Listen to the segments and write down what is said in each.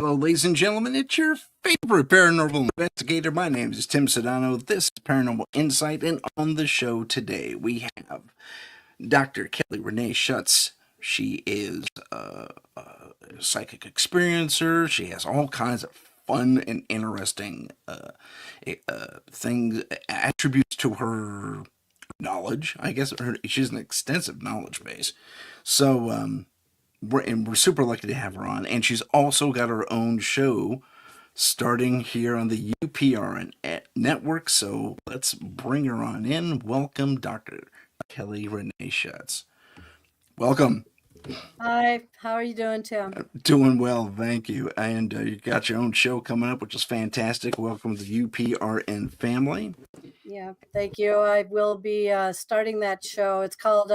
Hello, ladies and gentlemen. It's your favorite paranormal investigator. My name is Tim Sudano. This is Paranormal Insight, and on the show today we have Dr. Kelly Renee Schutz. She is a psychic experiencer. She has all kinds of fun and interesting things, attributes to her knowledge. I guess she has an extensive knowledge base. So, we're super lucky to have her on. And she's also got her own show starting here on the UPRN network. So let's bring her on in. Welcome, Dr. Kelly Renee Schutz. Welcome. Hi, how are you doing, Tim? Doing well, thank you. And you got your own show coming up, which is fantastic. Welcome to the UPRN family. Yeah, thank you. I will be starting that show. It's called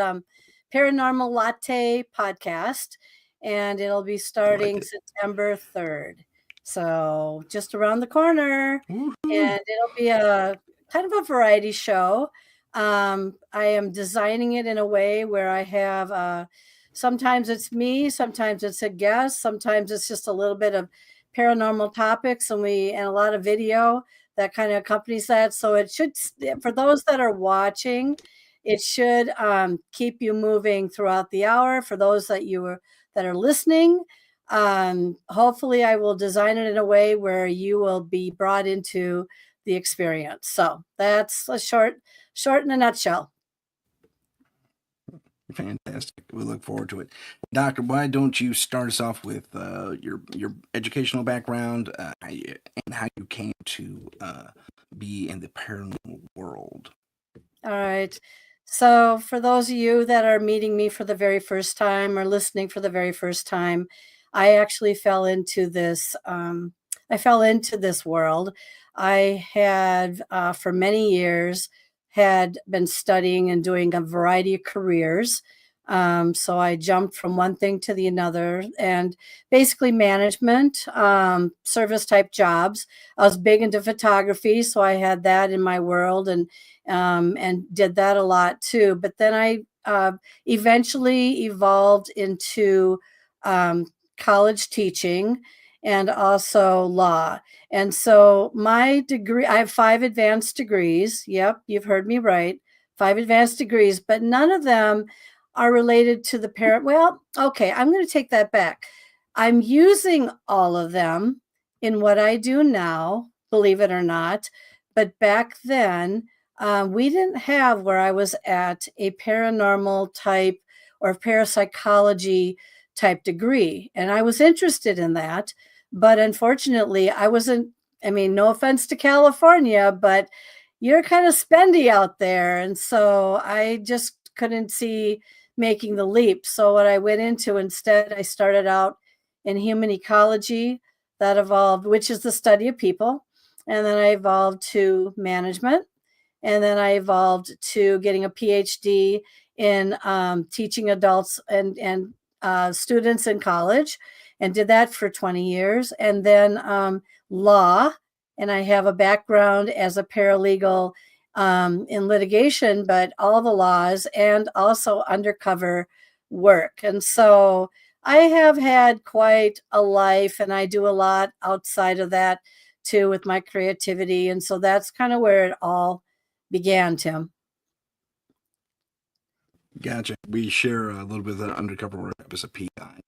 Paranormal Latte Podcast, and it'll be starting September 3rd. So just around the corner. Woo-hoo. And it'll be a kind of a variety show. I am designing it in a way where I have sometimes it's me, sometimes it's a guest, sometimes it's just a little bit of paranormal topics and a lot of video that kind of accompanies that. So it should, for those that are watching, it should keep you moving throughout the hour. For those that are listening, hopefully I will design it in a way where you will be brought into the experience. So that's a short in a nutshell. Fantastic. We look forward to it. Doctor, why don't you start us off with your educational background and how you came to be in the paranormal world? All right. So for those of you that are meeting me for the very first time or listening for the very first time, I actually fell into this. I fell into this world. I had for many years had been studying and doing a variety of careers. So I jumped from one thing to the another, and basically management, service type jobs. I was big into photography, so I had that in my world, and did that a lot too. But then I eventually evolved into college teaching and also law. And so my degree, I have 5 advanced degrees. Yep, you've heard me right. 5 advanced degrees, but none of them are related to the parent. Well, okay, I'm going to take that back. I'm using all of them in what I do now, believe it or not. But back then, we didn't have, where I was at, a paranormal type or parapsychology type degree. And I was interested in that. But unfortunately, I wasn't, I mean, no offense to California, but you're kind of spendy out there. And so I just couldn't see making the leap. So what I went into instead, I started out in human ecology, that evolved, which is the study of people. And then I evolved to management. And then I evolved to getting a PhD in teaching adults and students in college, and did that for 20 years. And then law, and I have a background as a paralegal in litigation, but all the laws and also undercover work. And so I have had quite a life, and I do a lot outside of that too with my creativity. And so that's kind of where it all began, Tim. Gotcha. We share a little bit of that undercover work as a PI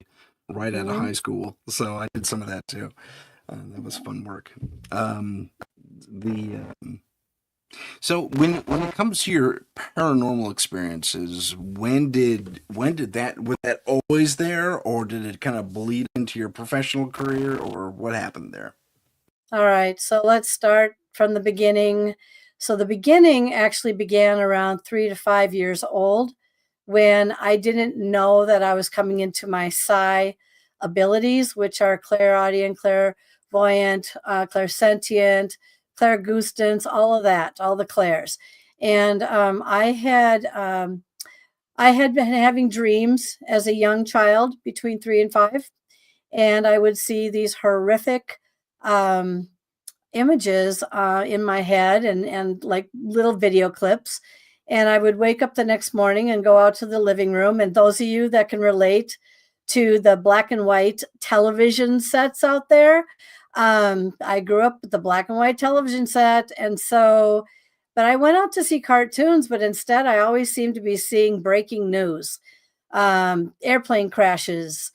right out of high school. So I did some of that too. That was fun work. So when it comes to your paranormal experiences, when did that, was that always there, or did it kind of bleed into your professional career, or what happened there? All right, so let's start from the beginning. So the beginning actually began around 3 to 5 years old, when I didn't know that I was coming into my psi abilities, which are clairaudient, clairvoyant, clairsentient, clairgustance, all of that, all the clairs. And I had been having dreams as a young child between 3 and 5, and I would see these horrific images in my head, and like little video clips. And I would wake up the next morning and go out to the living room. And those of you that can relate to the black and white television sets out there. I grew up with the black and white television set. And so, but I went out to see cartoons, but instead I always seemed to be seeing breaking news, airplane crashes,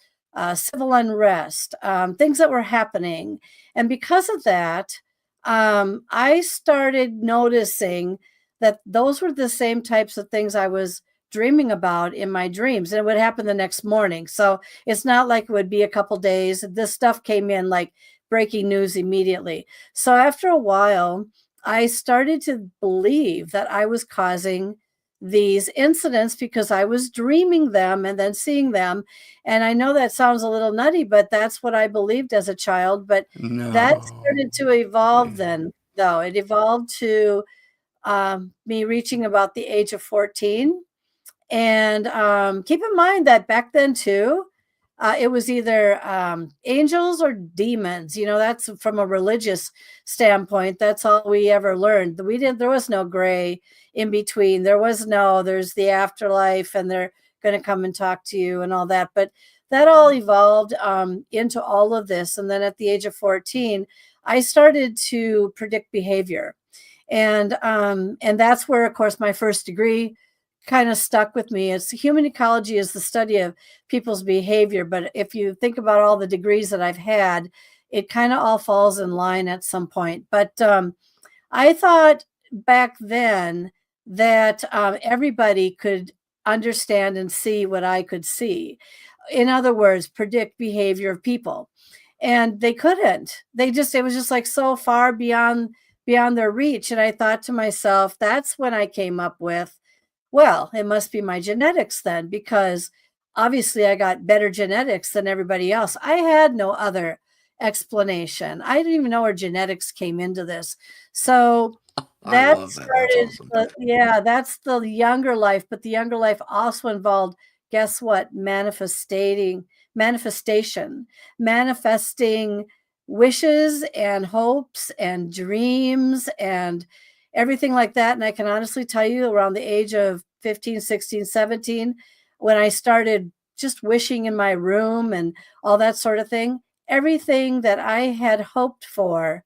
civil unrest, things that were happening. And because of that, I started noticing that those were the same types of things I was dreaming about in my dreams, and it would happen the next morning. So it's not like it would be a couple days. This stuff came in like breaking news immediately. So after a while, I started to believe that I was causing these incidents because I was dreaming them and then seeing them. And I know that sounds a little nutty, but that's what I believed as a child. But that started No. to evolve then, though. It evolved to me reaching about the age of 14. And keep in mind that back then, too, it was either angels or demons. You know, that's from a religious standpoint. That's all we ever learned. There was no gray in between. There's the afterlife and they're going to come and talk to you and all that. But that all evolved into all of this. And then at the age of 14, I started to predict behavior. And that's where, of course, my first degree kind of stuck with me. It's human ecology is the study of people's behavior. But if you think about all the degrees that I've had, it kind of all falls in line at some point. But I thought back then that everybody could understand and see what I could see. In other words, predict behavior of people. And they couldn't. It was just like so far beyond their reach. And I thought to myself, that's when I came up with, well, it must be my genetics then, because obviously I got better genetics than everybody else. I had no other explanation. I didn't even know where genetics came into this. So I that love that. That's started, awesome. yeah, that's the younger life. But the younger life also involved, guess what? Manifestation, manifesting wishes and hopes and dreams and everything like that. And I can honestly tell you, around the age of 15, 16, 17, when I started just wishing in my room and all that sort of thing, everything that I had hoped for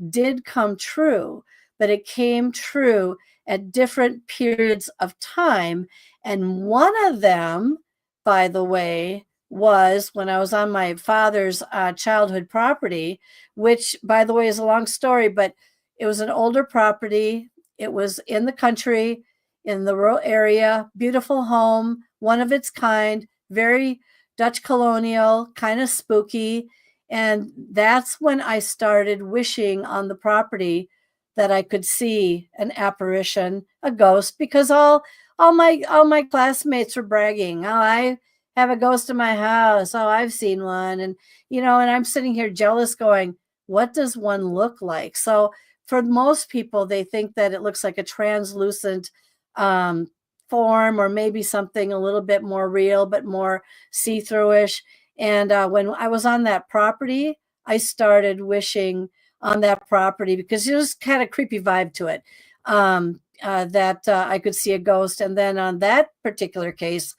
did come true, but it came true at different periods of time. And one of them, by the way, was when I was on my father's childhood property, which, by the way, is a long story, but it was an older property. It was in the country, in the rural area, beautiful home, one of its kind, very Dutch colonial, kind of spooky. And that's when I started wishing on the property that I could see an apparition, a ghost, because all my classmates were bragging. Oh, I have a ghost in my house. Oh, I've seen one. And and I'm sitting here jealous going, what does one look like? So for most people, they think that it looks like a translucent um, form, or maybe something a little bit more real, but more see-through-ish. And when I was on that property, I started wishing on that property because it was kind of creepy vibe to it. That I could see a ghost. And then on that particular case,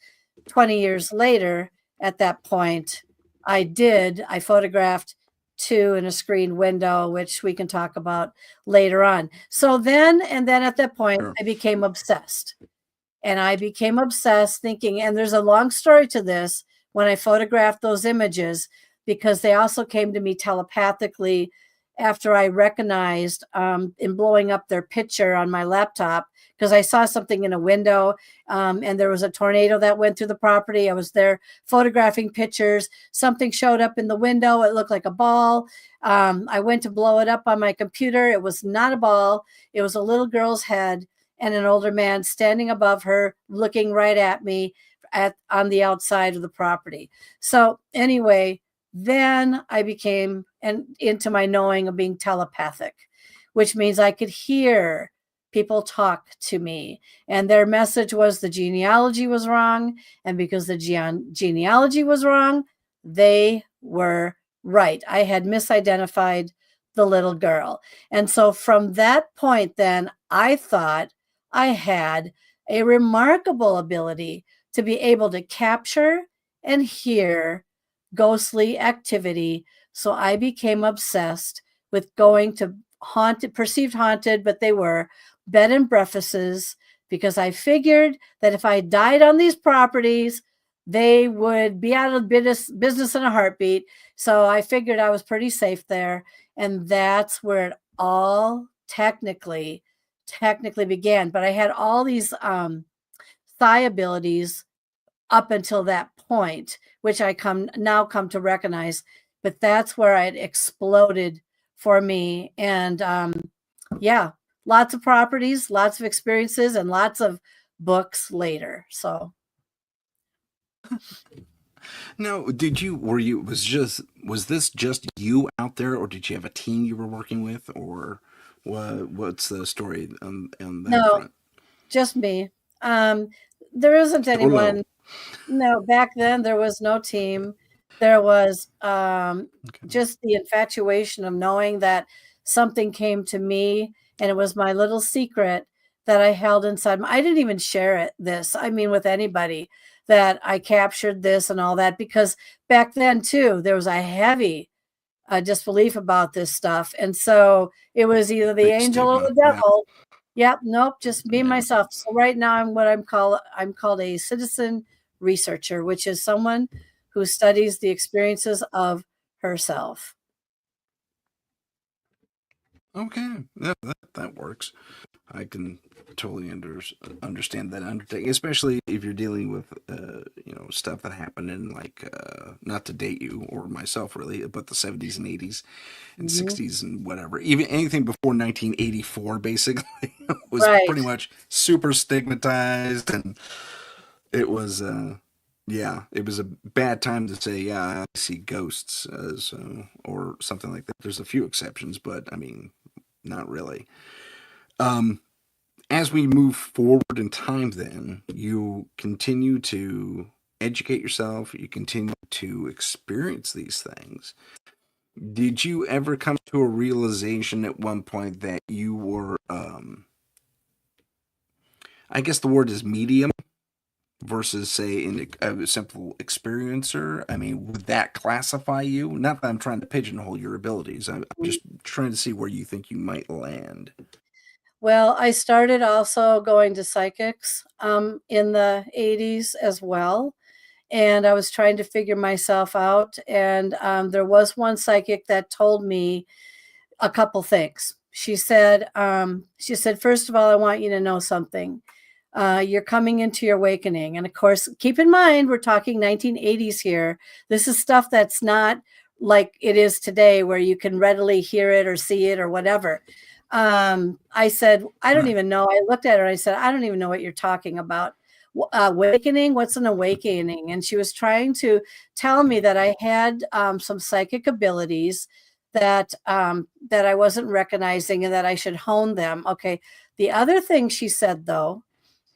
20 years later, at that point, I photographed two in a screened window, which we can talk about later on. So then at that point, Sure. I became obsessed. And I became obsessed thinking, and there's a long story to this when I photographed those images, because they also came to me telepathically after I recognized in blowing up their picture on my laptop, because I saw something in a window and there was a tornado that went through the property. I was there photographing pictures. Something showed up in the window. It looked like a ball. I went to blow it up on my computer. It was not a ball. It was a little girl's head and an older man standing above her, looking right at me on the outside of the property. So anyway, then I became into my knowing of being telepathic, which means I could hear people talk to me. And their message was the genealogy was wrong. And because the genealogy was wrong, they were right. I had misidentified the little girl. And so from that point, then I thought I had a remarkable ability to be able to capture and hear ghostly activity. So I became obsessed with going to haunted, perceived haunted, but they were bed and breakfasts, because I figured that if I died on these properties, they would be out of business in a heartbeat. So I figured I was pretty safe there. And that's where it all technically began. But I had all these psi abilities up until that point, which I come to recognize. But that's where it exploded for me. And yeah, lots of properties, lots of experiences, and lots of books later. So Now, was this just you out there, or did you have a team you were working with, or what's the story on that no, front? just me. Um, there isn't Solo. anyone. No, back then there was no team. There was Okay. just the infatuation of knowing that something came to me, and it was my little secret that I held inside. I didn't even share I mean, with anybody, that I captured this and all that, because back then too, there was a heavy disbelief about this stuff. And so it was either the Big angel or stigma. the Yeah. devil. Yep, nope, just me Yeah. myself. So right now I'm called a citizen researcher, which is someone who studies the experiences of herself. Okay. That works. I can totally understand that undertaking, especially if you're dealing with stuff that happened in, like, not to date you or myself really, but the 70s and 80s and Mhm. 60s and whatever. Even anything before 1984 basically was Right. pretty much super stigmatized, and it was yeah, it was a bad time to say, yeah, I see ghosts, or something like that. There's a few exceptions, but I mean, not really. Um, as we move forward in time, then you continue to educate yourself, you continue to experience these things. Did you ever come to a realization at one point that you were, I guess the word is medium versus, say, a simple experiencer? I mean, would that classify you? Not that I'm trying to pigeonhole your abilities, I'm just trying to see where you think you might land. Well, I started also going to psychics in the 80s as well. And I was trying to figure myself out. And there was one psychic that told me a couple things. She said, first of all, I want you to know something. You're coming into your awakening. And of course, keep in mind, we're talking 1980s here. This is stuff that's not like it is today, where you can readily hear it or see it or whatever. I said, I don't Right. even know. I looked at her and I said, I don't even know what you're talking about. Awakening? What's an awakening? And she was trying to tell me that I had some psychic abilities that I wasn't recognizing, and that I should hone them. Okay. The other thing she said, though,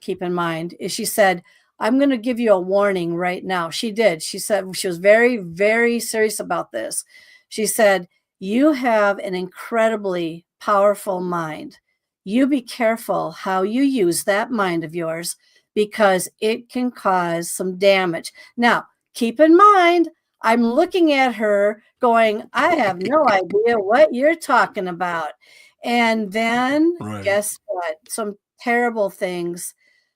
keep in mind, is she said, I'm going to give you a warning right now. She did. She said, she was very, very serious about this. She said, you have an incredibly powerful mind. You be careful how you use that mind of yours, because it can cause some damage. Now, keep in mind, I'm looking at her going, I have no idea what you're talking about. And then Right. guess what? Some terrible things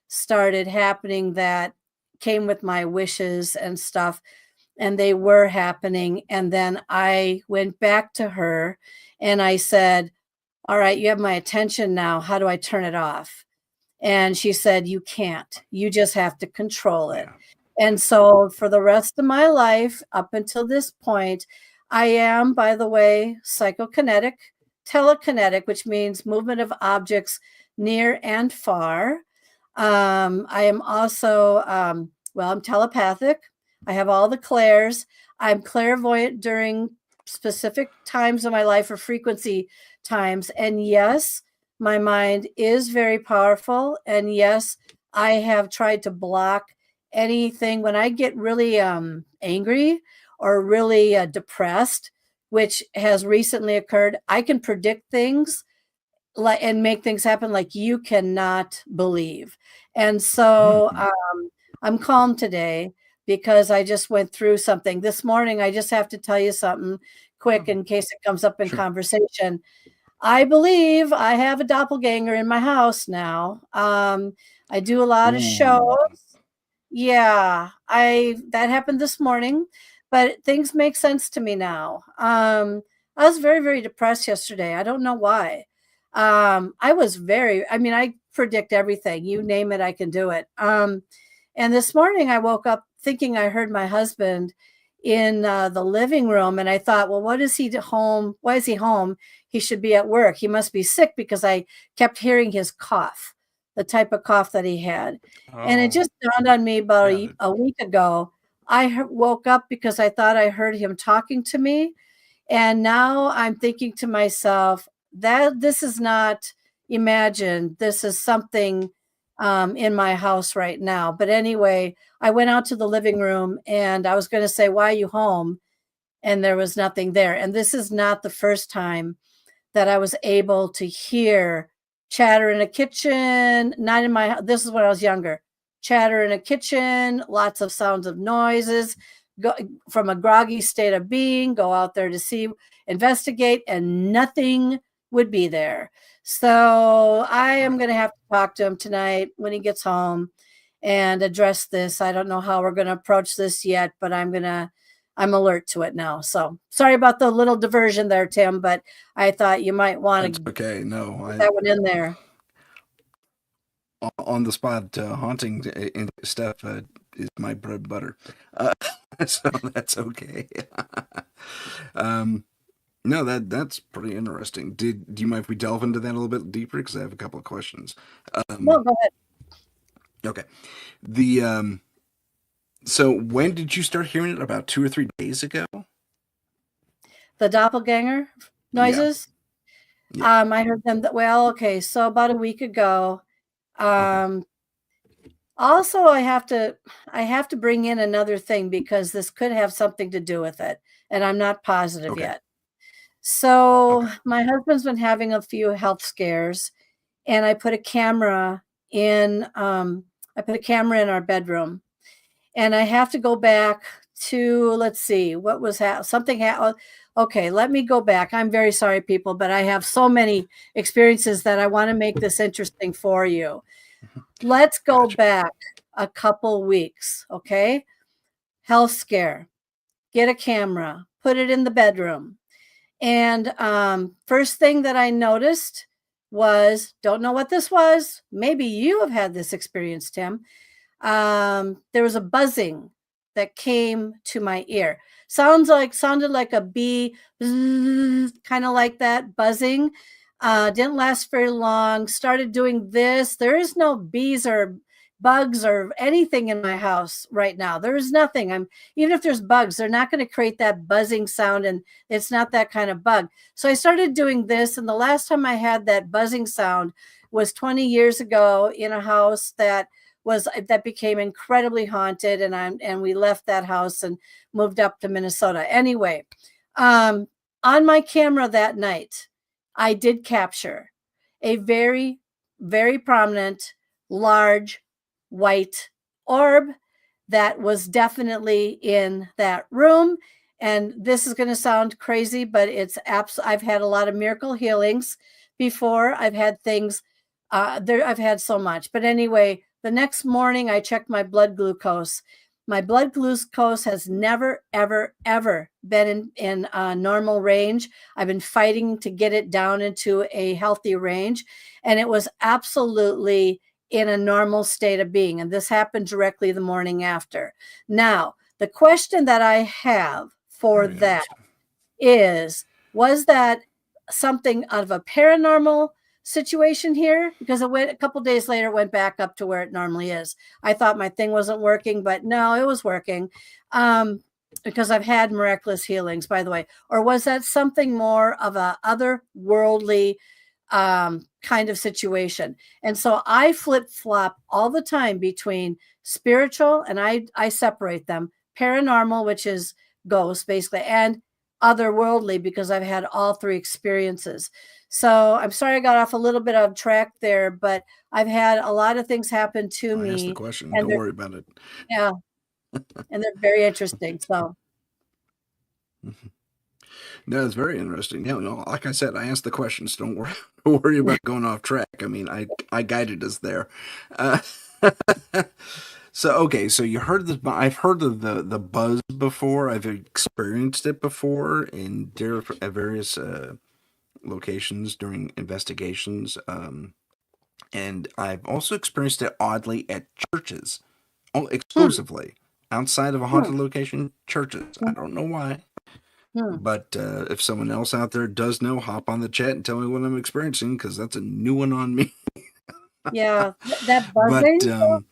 started happening that came with my wishes and stuff, and they were happening. And then I went back to her and I said, all right, you have my attention now. How do I turn it off? And she said, you can't. You just have to control it. Yeah. And so for the rest of my life, up until this point, I am, by the way, psychokinetic, telekinetic, which means movement of objects near and far. I am also, well, I'm telepathic. I have all the clairs. I'm clairvoyant during specific times of my life, or frequency times. And yes, my mind is very powerful. And yes, I have tried to block anything when I get really angry or really depressed, which has recently occurred. I can predict things like and make things happen like you cannot believe. And so Hmm. I'm calm today, because I just went through something this morning. I just have to tell you something quick Oh, in case it comes up in sure. conversation. I believe I have a doppelganger in my house now. I do a lot of Ooh. shows. Yeah, I that happened this morning, but things make sense to me now. I was very, very depressed yesterday. I don't know why. I mean, I predict everything. You name it, I can do it. And this morning I woke up thinking I heard my husband in the living room, and I thought, well, what is he home? Why is he home? He should be at work. He must be sick because I kept hearing his cough, the type of cough that he had. And it Oh, just dawned on me about yeah. a week ago. Woke up because I thought I heard him talking to me. And now I'm thinking to myself that this is not imagined. This is something in my house right now. But anyway, I went out to the living room and I was going to say, why are you home? And there was nothing there. And this is not the first time that I was able to hear chatter in a kitchen, not in my this is when I was younger. Chatter in a kitchen, lots of sounds of noises, go from a groggy state of being, go out there to see, investigate, and nothing would be there. So I am going to have to talk to him tonight when he gets home and address this. I don't know how we're going to approach this yet, but I'm alert to it now. So sorry about the little diversion there, Tim, but I thought you might want That's to okay. No, get that one in there. on the spot haunting and stuff is my bread and butter. Uh, so that's okay. um, no, that's pretty interesting. Do you mind if we delve into that a little bit deeper? Because I have a couple of questions. No, Um, go ahead. okay. The So when did you start hearing it? About 2 or 3 days ago? The doppelganger Yeah. noises. Yeah. I heard them. Well, okay, so about a week ago. Okay. Um, Also, I have to bring in another thing because this could have something to do with it, and I'm not positive Okay. yet. So Okay. my husband's been having a few health scares, and in. I put a camera in our bedroom, and I have to go back to, let's see, what was something okay, let me go back. I'm very sorry, people, but I have so many experiences that I want to make this interesting for you. Let's go Gotcha. back a couple weeks, okay? Health scare. Get a camera, put it in the bedroom. And first thing that I noticed was, don't know what this was. Maybe you have had this experience, Tim. There was a buzzing that came to my ear. Sounded like a bee, kind of like that buzzing. Didn't last very long. Started doing this. There is no bees or bugs or anything in my house right now. There is nothing. Even if there's bugs, they're not going to create that buzzing sound, and it's not that kind of bug. So I started doing this, and the last time I had that buzzing sound was 20 years ago in a house that became incredibly haunted, and we left that house and moved up to Minnesota. Anyway, on my camera that night, I did capture a very, very prominent, large white orb that was definitely in that room. And this is going to sound crazy, but I've had a lot of miracle healings before. I've had things there. I've had so much, but anyway, the next morning I checked my blood glucose. My blood glucose has never, ever, ever been in normal range. I've been fighting to get it down into a healthy range, and it was absolutely in a normal state of being. And this happened directly the morning after. Now, the question that I have for Very that interesting. is, was that something out of a paranormal situation here? Because it went a couple days later, it went back up to where it normally is. I thought my thing wasn't working, but no, it was working. Because I've had miraculous healings, by the way. Or was that something more of a otherworldly kind of situation? And so I flip flop all the time between spiritual, and I separate them, paranormal, which is ghosts basically, and otherworldly, because I've had all three experiences. So I'm sorry I got off a little bit of track there, but I've had a lot of things happen to I asked the me, question. and Don't worry about it. yeah, and they're very interesting. So, No, it's very interesting. Yeah, no, like I said, I asked the questions. Don't worry, don't worry about going off track. I mean, I guided us there. Uh, so okay, so you heard this. I've heard of the buzz before. I've experienced it before in at various locations during investigations, and I've also experienced it oddly at churches, hmm, exclusively outside of a hmm, haunted location. Churches. I hmm, don't know why. hmm. But if someone else out there does know, hop on the chat and tell me what I'm experiencing because that's a new one on me. Yeah, that But buzzing.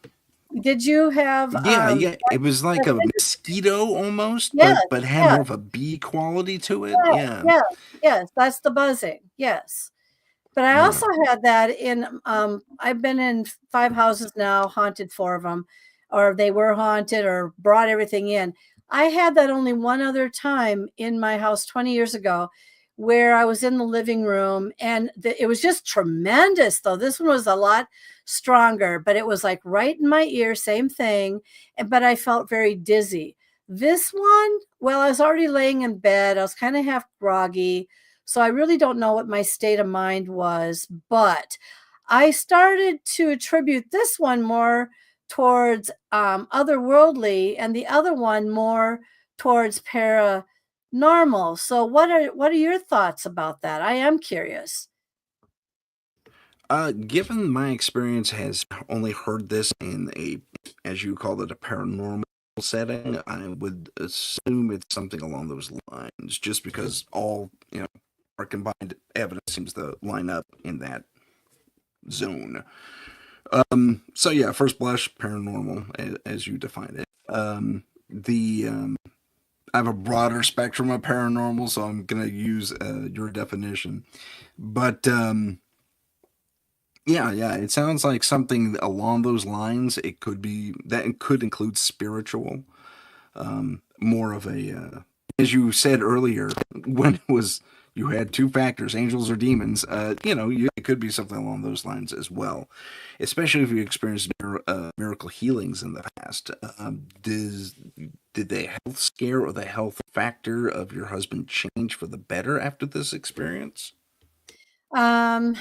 Did you have yeah, yeah, it was like that's a interesting. mosquito almost, Yes, but had yes, more of a bee quality to it. yes, Yeah, yes, yes. That's the buzzing. Yes. But I yeah. also had that in, I've been in 5 houses now, haunted 4 of them, or they were haunted or brought everything in. I had that only one other time in my house 20 years ago where I was in the living room, and it was just tremendous, though. This one was a lot stronger, but it was, like, right in my ear, same thing, but I felt very dizzy. This one, well, I was already laying in bed. I was kinda half groggy, so I really don't know what my state of mind was, but I started to attribute this one more towards otherworldly, and the other one more towards paranormal. So what are your thoughts about that? I am curious. Given my experience has only heard this in a, as you called it, a paranormal setting, I would assume it's something along those lines, just because all our combined evidence seems to line up in that zone. So yeah, first blush, paranormal, as you define it. The I have a broader spectrum of paranormal, so I'm gonna use your definition. But yeah, yeah, it sounds like something along those lines. It could be that it could include spiritual, more of a, as you said earlier, when it was you had two factors, angels or demons. It could be something along those lines as well, especially if you experienced miracle healings in the past. Did the health scare or the health factor of your husband change for the better after this experience? Um,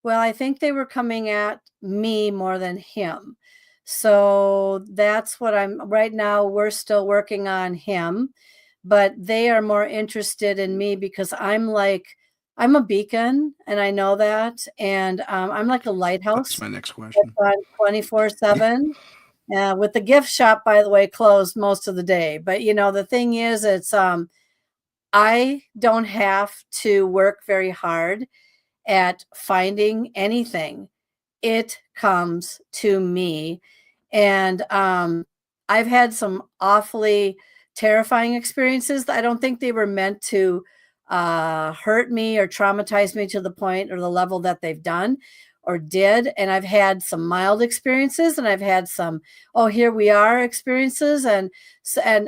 well, I think they were coming at me more than him. So that's what I'm right now. We're still working on him, but they are more interested in me because I'm a beacon, and I know that, and I'm like a That's lighthouse my next that's question. on 24/7. With the gift shop, by the way, closed most of the day. But the thing is, it's I don't have to work very hard at finding anything. It comes to me. And I've had some awfully terrifying experiences that I don't think they were meant to hurt me or traumatize me to the point or the level that they've done or did. And I've had some mild experiences, and I've had some, oh, here we are experiences. And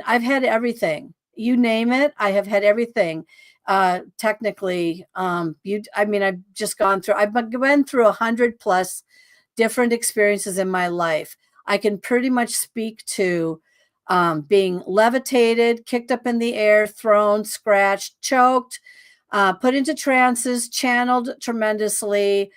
I've had everything. You name it, I have had everything. Technically, I've just I've been through 100 plus different experiences in my life. I can pretty much speak to being levitated, kicked up in the air, thrown, scratched, choked, put into trances, channeled tremendously,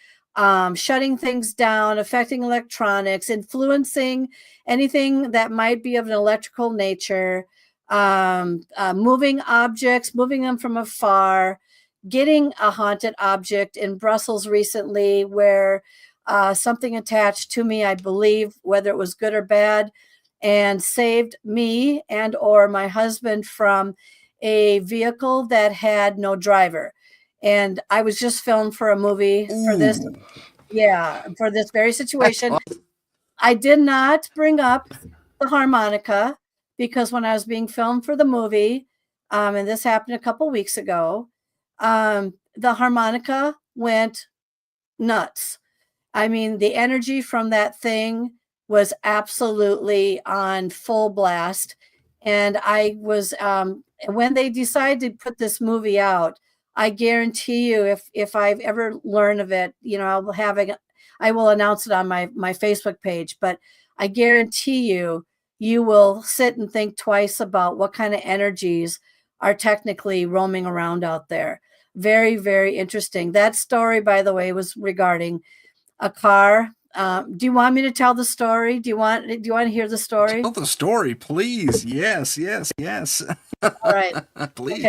shutting things down, affecting electronics, influencing anything that might be of an electrical nature, moving objects, moving them from afar, getting a haunted object in Brussels recently where something attached to me, I believe, whether it was good or bad, and saved me and or my husband from a vehicle that had no driver. And I was just filmed for a movie for this. Ooh, Yeah, for this very that's situation. I did not bring up the harmonica because when I was being filmed for the movie, and this happened a couple weeks ago, the harmonica went nuts. I mean, the energy from that thing was absolutely on full blast. And I was, when they decided to put this movie out, I guarantee you, if I've ever learned of it, I will announce it on my Facebook page. But I guarantee you, you will sit and think twice about what kind of energies are technically roaming around out there. Very, very interesting. That story, by the way, was regarding a car. Do you want me to tell the story? Do you want to hear the story? Tell the story, please. Yes, yes, yes. All right. Okay. Please.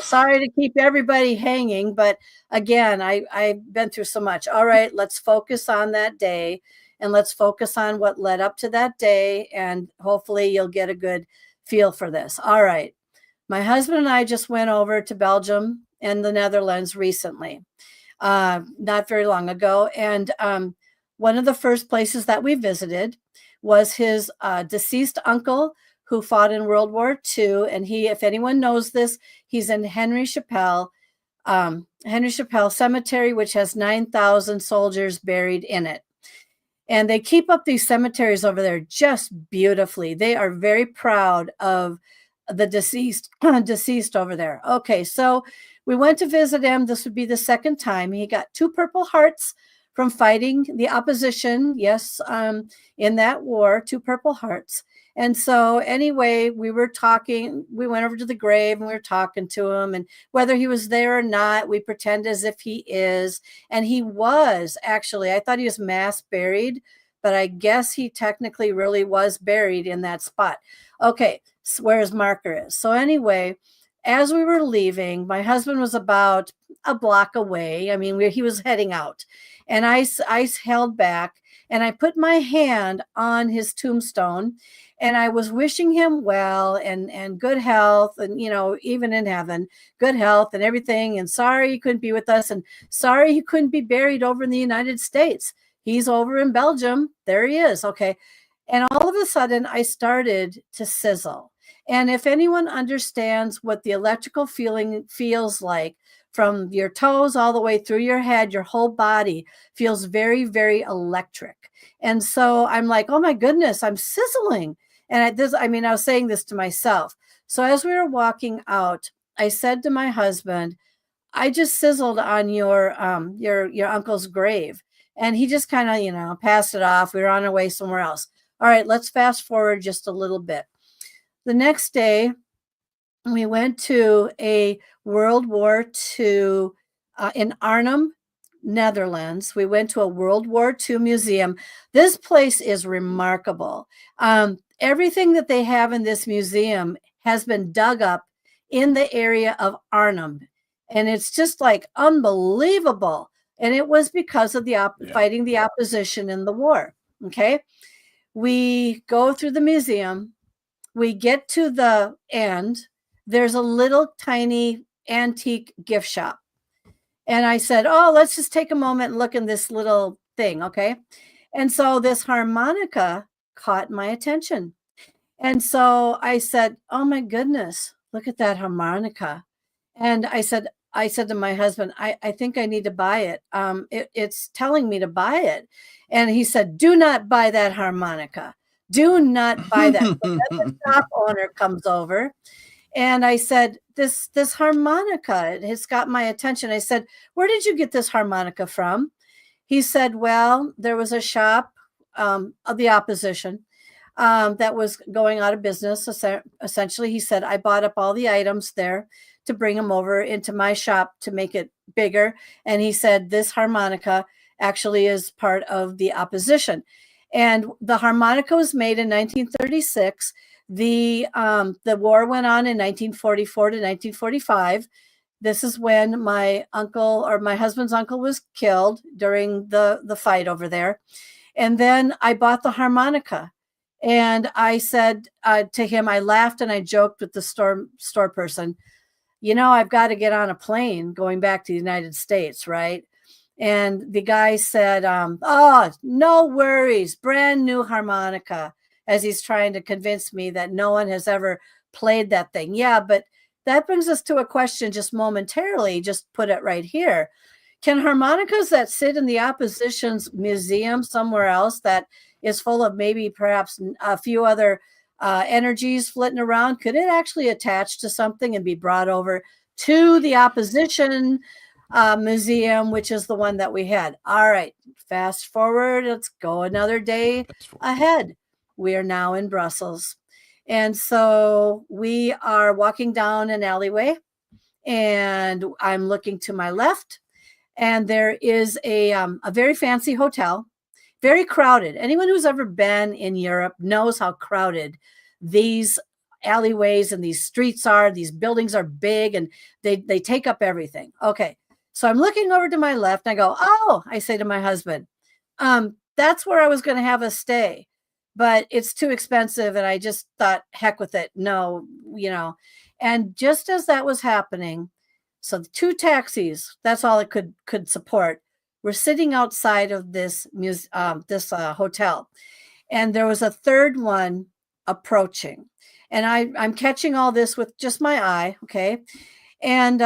Sorry to keep everybody hanging, but again, I've been through so much. All right, let's focus on that day, and let's focus on what led up to that day, and hopefully you'll get a good feel for this. All right. My husband and I just went over to Belgium and the Netherlands recently, not very long ago. And one of the first places that we visited was his deceased uncle who fought in World War II. And he, if anyone knows this, he's in Henry Chappell Cemetery, which has 9,000 soldiers buried in it. And they keep up these cemeteries over there just beautifully. They are very proud of the deceased over there. Okay, so we went to visit him. This would be the second time. He got 2 Purple Hearts from fighting the opposition. Yes, in that war, 2 Purple Hearts. And so anyway, we were talking, we went over to the grave and we were talking to him, and whether he was there or not, we pretend as if he is. And he was actually, I thought he was mass buried, but I guess he technically really was buried in that spot. Okay, so where his marker is. So anyway, as we were leaving, my husband was about a block away. I mean, he was heading out, and I held back, and I put my hand on his tombstone, and I was wishing him well and good health, and even in heaven, good health and everything. And sorry he couldn't be with us, and sorry he couldn't be buried over in the United States. He's over in Belgium. There he is. Okay. And all of a sudden, I started to sizzle. And if anyone understands what the electrical feeling feels like, from your toes all the way through your head, your whole body feels very, very electric. And so I'm like, oh my goodness, I'm sizzling. And I was saying this to myself. So as we were walking out, I said to my husband, I just sizzled on your uncle's grave. And he just kind of, passed it off. We were on our way somewhere else. All right, let's fast forward just a little bit. The next day, we went to a World War II in Arnhem, Netherlands. We went to a World War II museum. This place is remarkable. Everything that they have in this museum has been dug up in the area of Arnhem. And it's just like unbelievable. And it was because of the fighting the opposition in the war. Okay. We go through the museum. We get to the end. There's a little tiny antique gift shop. And I said, oh, let's just take a moment and look in this little thing. Okay. And so this harmonica caught my attention. And so I said, oh my goodness, look at that harmonica. And I said to my husband, I think I need to buy it. It's telling me to buy it. And he said, do not buy that harmonica. Do not buy that. So then the shop owner comes over, and I said, this harmonica, it has got my attention. I said, where did you get this harmonica from? He said, well, there was a shop of the opposition that was going out of business. Essentially, he said, I bought up all the items there to bring them over into my shop to make it bigger. And he said, this harmonica actually is part of the opposition. And the harmonica was made in 1936. The war went on in 1944 to 1945. This is when my husband's uncle was killed during the fight over there. And then I bought the harmonica. And I said to him, I laughed and I joked with the store person, I've got to get on a plane going back to the United States, right? And the guy said, oh, no worries, brand new harmonica, as he's trying to convince me that no one has ever played that thing. Yeah, but that brings us to a question just momentarily, just put it right here. Can harmonicas that sit in the opposition's museum somewhere else that is full of maybe perhaps a few other energies flitting around, could it actually attach to something and be brought over to the opposition museum, which is the one that we had? All right, fast forward. Let's go another day ahead. We are now in Brussels. And so we are walking down an alleyway, and I'm looking to my left, and there is a very fancy hotel, very crowded. Anyone who's ever been in Europe knows how crowded these alleyways and these streets are. These buildings are big, and they take up everything. Okay. So I'm looking over to my left, and I go, oh, I say to my husband, that's where I was going to have us stay, but it's too expensive. And I just thought, heck with it. No, and just as that was happening, so the two taxis, that's all it could support, were sitting outside of this hotel, and there was a third one approaching, and I'm catching all this with just my eye, okay, and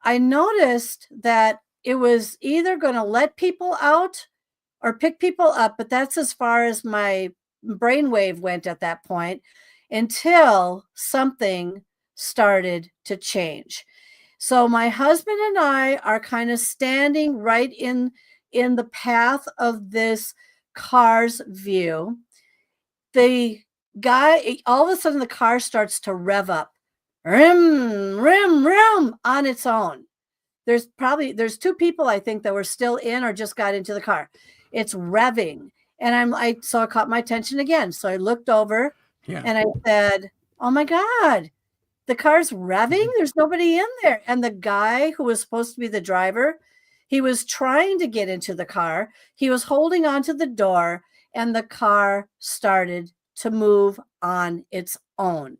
I noticed that it was either going to let people out or pick people up, but that's as far as my brainwave went at that point, until something started to change. So my husband and I are kind of standing right in the path of this car's view. The guy, all of a sudden the car starts to rev up, rim, rim, rim, on its own. There's two people, I think, that were still in or just got into the car. It's revving. And so it caught my attention again. So I looked over, Yeah. and I said, oh my God, the car's revving. There's nobody in there. And the guy who was supposed to be the driver, he was trying to get into the car. He was holding onto the door, and the car started to move on its own.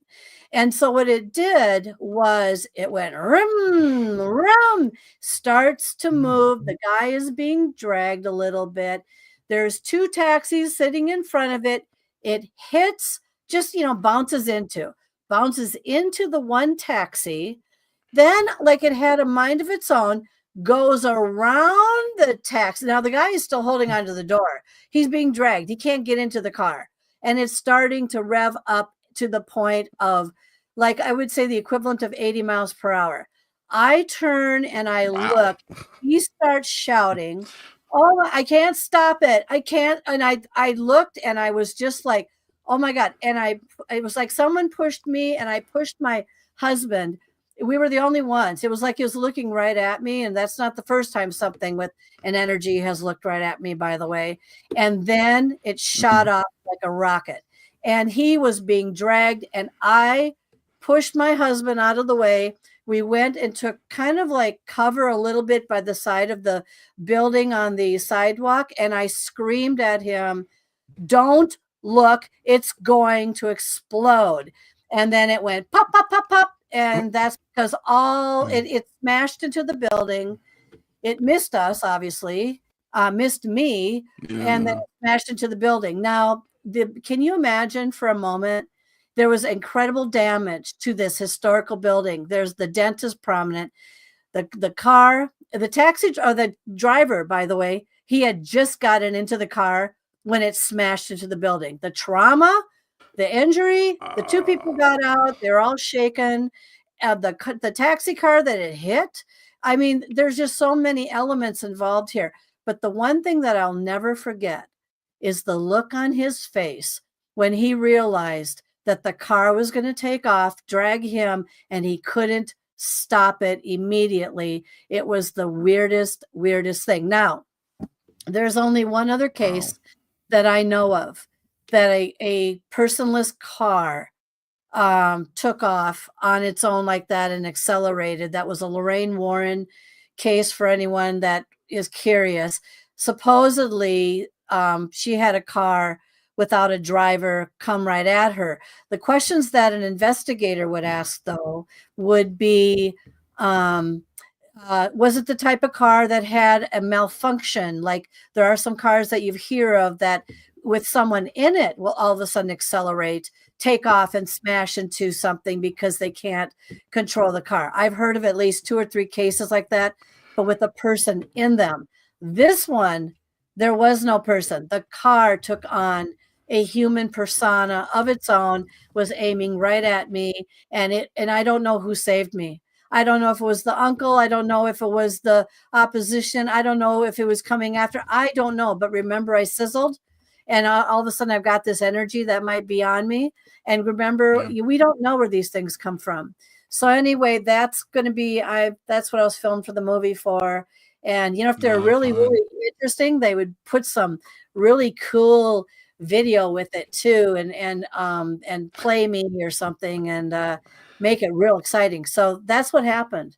And so what it did was it went rum, rum, starts to move. The guy is being dragged a little bit. There's two taxis sitting in front of it. It hits, just, bounces into the one taxi. Then, like it had a mind of its own, goes around the taxi. Now the guy is still holding onto the door. He's being dragged. He can't get into the car. And it's starting to rev up to the point of, like, I would say the equivalent of 80 miles per hour. I turn and I look. He starts shouting, oh, I can't stop it. I can't. And I looked, and I was just like, oh my God. And it was like someone pushed me, and I pushed my husband. We were the only ones. It was like he was looking right at me. And that's not the first time something with an energy has looked right at me, by the way. And then it shot off like a rocket, and he was being dragged, and I pushed my husband out of the way. We went and took kind of like cover a little bit by the side of the building on the sidewalk. And I screamed at him, don't look, it's going to explode. And then it went pop, pop, pop, pop. And that's because it smashed into the building. It missed us, obviously, missed me, and then it smashed into the building. Now, can you imagine for a moment? There was incredible damage to this historical building. There's the dent is prominent. The car, the taxi, or the driver, by the way, he had just gotten into the car when it smashed into the building. The trauma, the injury, the two people got out. They're all shaken. The taxi car that it hit. I mean, there's just so many elements involved here. But the one thing that I'll never forget is the look on his face when he realized that the car was going to take off, drag him, and he couldn't stop it immediately. It was the weirdest thing. Now, there's only one other case that I know of that a personless car took off on its own like that and accelerated. That was a Lorraine Warren case, for anyone that is curious. Supposedly, she had a car without a driver come right at her. The questions that an investigator would ask, though, would be, was it the type of car that had a malfunction? Like there are some cars that you hear of that with someone in it will all of a sudden accelerate, take off, and smash into something because they can't control the car. I've heard of at least 2 or 3 cases like that, but with a person in them. This one, there was no person. The car took on a human persona of its own, was aiming right at me, and I don't know who saved me. I don't know if it was the uncle. I don't know if it was the opposition. I don't know if it was coming after. I don't know. But remember, I sizzled, and all of a sudden I've got this energy that might be on me. And remember, Yeah. we don't know where these things come from. So anyway, that's going to be, that's what I was filmed for the movie for. And, you know, if they're Oh, really, fun. really interesting, they would put some really cool video with it too, and play me or something, and make it real exciting. So that's what happened.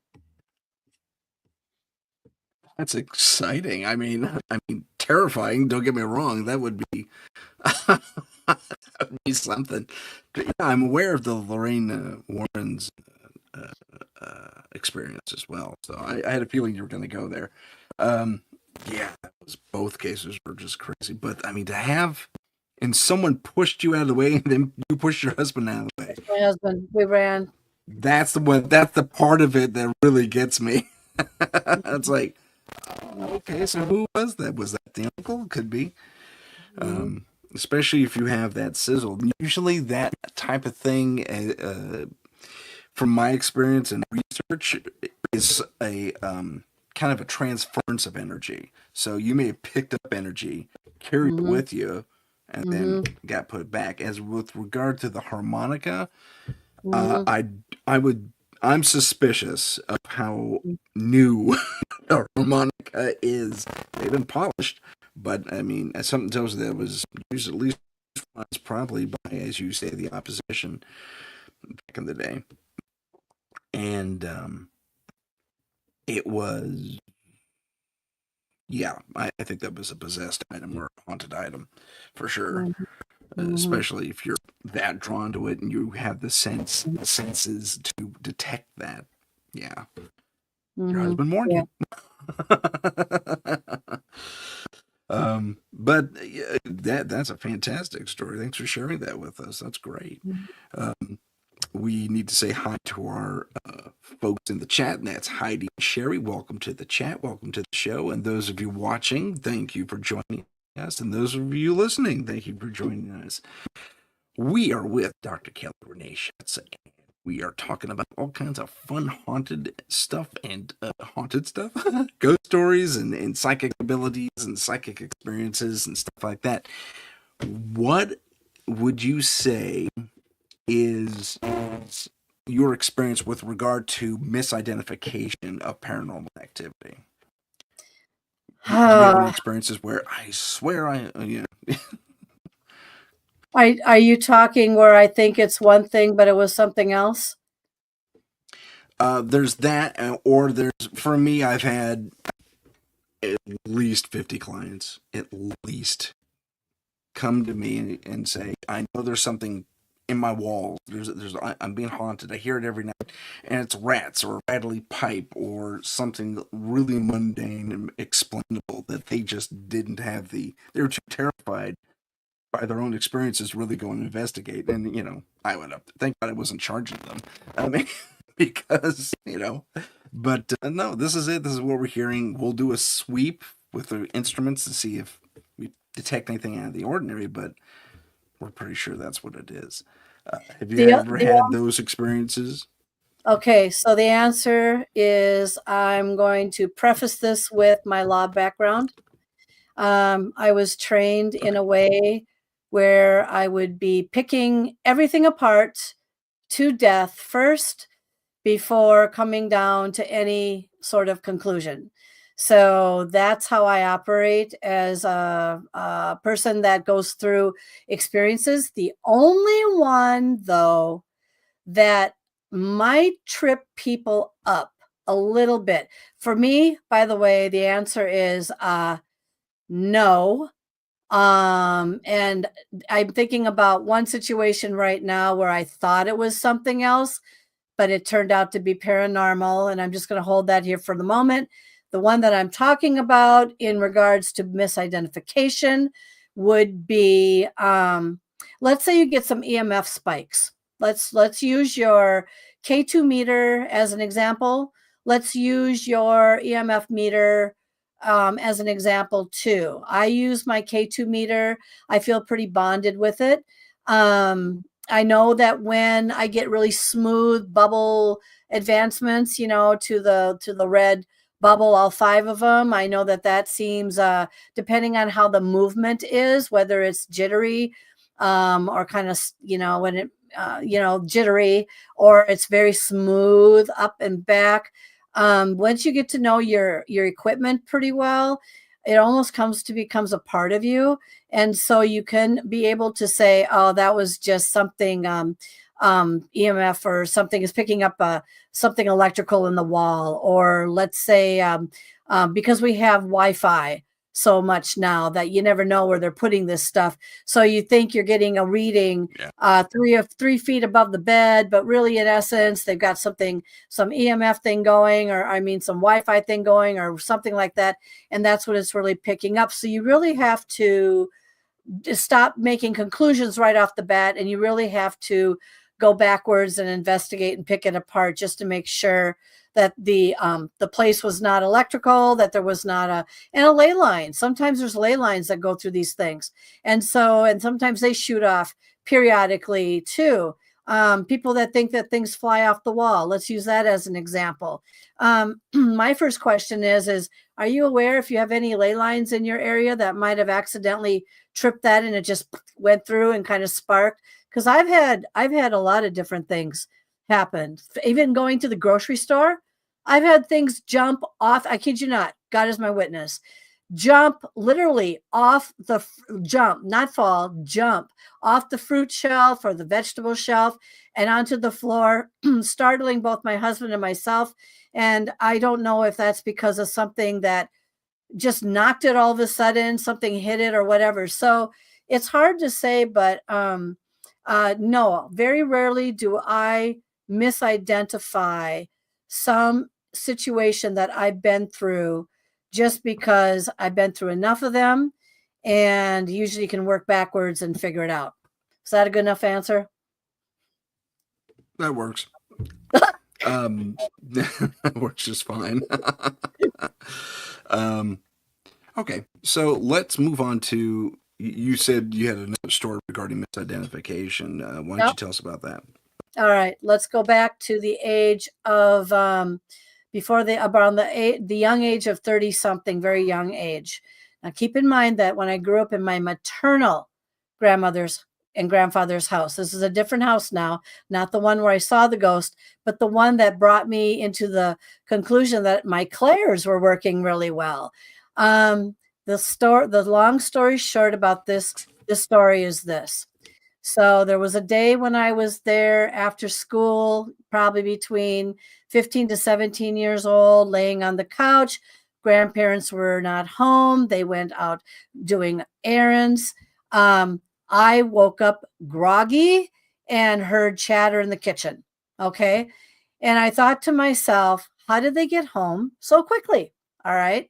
That's exciting. I mean, terrifying. Don't get me wrong. That would be that would be something. Yeah, I'm aware of the Lorraine Warren's experience as well. So I had a feeling you were going to go there. Um, yeah, that was, both cases were just crazy. But I mean, to have and someone pushed you out of the way, and then you pushed your husband out of the way. My husband, we ran. That's the one. That's the part of it that really gets me. It's like, okay, so who was that? Was that the uncle? Could be. Mhm. Especially if you have that sizzle. Usually, that type of thing, from my experience and research, is a kind of a transference of energy. So you may have picked up energy, carried it Mhm. with you, and then Mhm. got put back. As with regard to the harmonica, uh, Mhm. I I would I'm suspicious of how new the harmonica is. They've been polished, but I mean, something tells me that was used at least once, probably by, as you say, the opposition back in the day, and it was, yeah, I think that was a possessed item or a haunted item for sure. Mhm. Mhm. Especially if you're that drawn to it and you have the senses to detect that. Yeah, your Mhm. husband warned Yeah. you. But yeah, that's a fantastic story. Thanks for sharing that with us. That's great. Mhm. Um, we need to say hi to our folks in the chat, and that's Heidi and Sherry. Welcome to the chat. Welcome to the show. And those of you watching, thank you for joining us. And those of you listening, thank you for joining us. We are with Dr. Kelly Renee Schutz. We are talking about all kinds of fun haunted stuff and haunted stuff, ghost stories and psychic abilities and psychic experiences and stuff like that. What would you say is your experience with regard to misidentification of paranormal activity? Do you have any experiences where I swear Are you talking where I think it's one thing, but it was something else? there's that, or there's, for me, I've had at least 50 clients, at least, come to me and say, I know there's something in my walls. I'm being haunted. I hear it every night, and it's rats or a rattly pipe or something really mundane and explainable that they just didn't have they were too terrified by their own experiences really go and investigate. And, I went up. Thank God I wasn't charging them. I mean, because, but no, this is it. This is what we're hearing. We'll do a sweep with the instruments to see if we detect anything out of the ordinary, but we're pretty sure that's what it is. Have you The ever the had those experiences? Okay, so the answer is I'm going to preface this with my law background. I was trained in Okay. a way where I would be picking everything apart to death first before coming down to any sort of conclusion. So that's how I operate as a person that goes through experiences. The only one, though, that might trip people up a little bit. For me, by the way, the answer is no. And I'm thinking about one situation right now where I thought it was something else, but it turned out to be paranormal. And I'm just going to hold that here for the moment. The one that I'm talking about in regards to misidentification would be, let's say you get some EMF spikes. Let's use your K2 meter as an example. Let's use your EMF meter as an example too. I use my K2 meter. I feel pretty bonded with it. I know that when I get really smooth bubble advancements, to the red bubble all 5 of them. I know that that seems, depending on how the movement is, whether it's jittery, or kind of, when it, jittery, or it's very smooth up and back. Once you get to know your equipment pretty well, it almost becomes a part of you. And so you can be able to say, oh, that was just something, EMF, or something is picking up something electrical in the wall. Or let's say, because we have Wi-Fi so much now that you never know where they're putting this stuff. So you think you're getting a reading 3 feet above the bed, but really in essence, they've got some EMF thing going, or some Wi-Fi thing going, or something like that. And that's what it's really picking up. So you really have to just stop making conclusions right off the bat. And you really have to go backwards and investigate and pick it apart, just to make sure that the place was not electrical, that there was not a ley line. Sometimes there's ley lines that go through these things. And sometimes they shoot off periodically too. People that think that things fly off the wall. Let's use that as an example. My first question is, are you aware if you have any ley lines in your area that might have accidentally tripped that and it just went through and kind of sparked? Because I've had a lot of different things happen. Even going to the grocery store, I've had things jump off. I kid you not. God is my witness. Jump literally off not fall, jump off the fruit shelf or the vegetable shelf and onto the floor, startling both my husband and myself. And I don't know if that's because of something that just knocked it all of a sudden, something hit it or whatever. So it's hard to say, but no, very rarely do I misidentify some situation that I've been through, just because I've been through enough of them, and usually you can work backwards and figure it out. Is that a good enough answer? That works. That works just fine. Okay, so let's move on to, you said you had another story regarding misidentification. Why don't you tell us about that? All right, let's go back to the age of around the young age of 30 something, very young age. Now keep in mind that when I grew up in my maternal grandmother's and grandfather's house, this is a different house now, not the one where I saw the ghost, but the one that brought me into the conclusion that my clairs were working really well. The long story short about this story is this. So there was a day when I was there after school, probably between 15 to 17 years old, laying on the couch. Grandparents were not home. They went out doing errands. I woke up groggy and heard chatter in the kitchen. Okay. And I thought to myself, how did they get home so quickly? All right.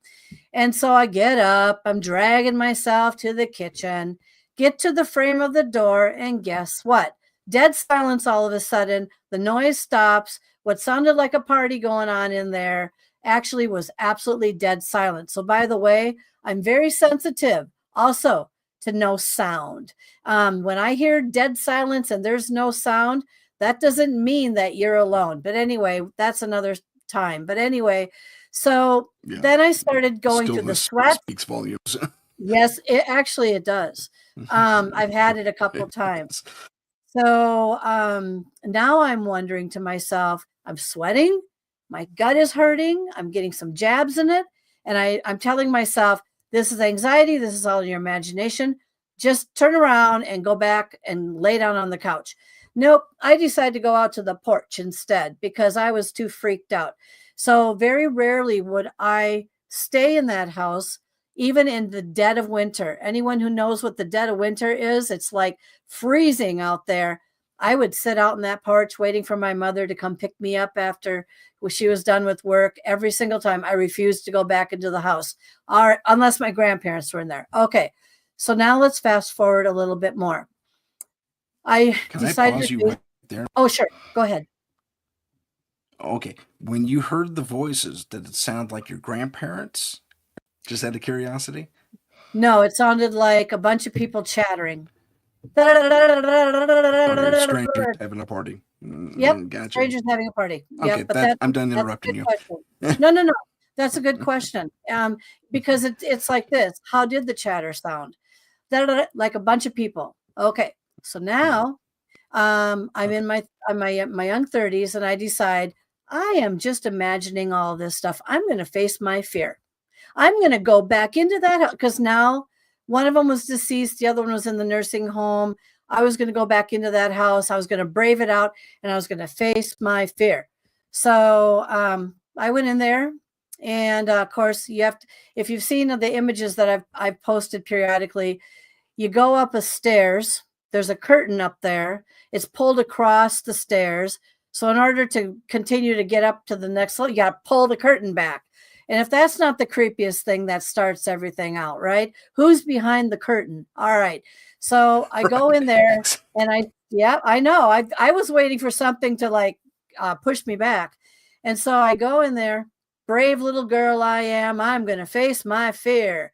And so I get up, I'm dragging myself to the kitchen, get to the frame of the door, and guess what? Dead silence all of a sudden. The noise stops. What sounded like a party going on in there actually was absolutely dead silent. So by the way, I'm very sensitive also to no sound. When I hear dead silence and there's no sound, that doesn't mean that you're alone. But anyway, that's another time. But anyway, so then I started going through the sweat. Speaks volumes. Yes, it does. I've had it a couple of times. So now I'm wondering to myself, I'm sweating, my gut is hurting, I'm getting some jabs in it, and I'm telling myself, this is anxiety, this is all in your imagination. Just turn around and go back and lay down on the couch. Nope, I decided to go out to the porch instead because I was too freaked out. So very rarely would I stay in that house, even in the dead of winter. Anyone who knows what the dead of winter is, it's like freezing out there. I would sit out on that porch waiting for my mother to come pick me up after she was done with work. Every single time I refused to go back into the house, unless my grandparents were in there. Okay, so now let's fast forward a little bit more. Can I pause you right there? Oh, sure. Go ahead. Okay. When you heard the voices, did it sound like your grandparents? Just out of curiosity? No, it sounded like a bunch of people chattering. Okay, strangers having a party. Yep, Gotcha. strangers having a party. Okay, Yep, but I'm done interrupting you. No. That's a good question. Because it's like this. How did the chatter sound? Like a bunch of people. Okay. So now I'm in my young 30s, and I decide I am just imagining all this stuff. I'm going to face my fear. I'm going to go back into that because now one of them was deceased, the other one was in the nursing home. I was going to go back into that house. I was going to brave it out, and I was going to face my fear. So I went in there, and of course, you have to, if you've seen the images that I've posted periodically, you go up a stairs. There's a curtain up there. It's pulled across the stairs. So in order to continue to get up to the next level, you got to pull the curtain back. And if that's not the creepiest thing, that starts everything out, right? Who's behind the curtain? All right. So I go in there, and I know. I was waiting for something to like push me back. And so I go in there, brave little girl I am. I'm going to face my fear.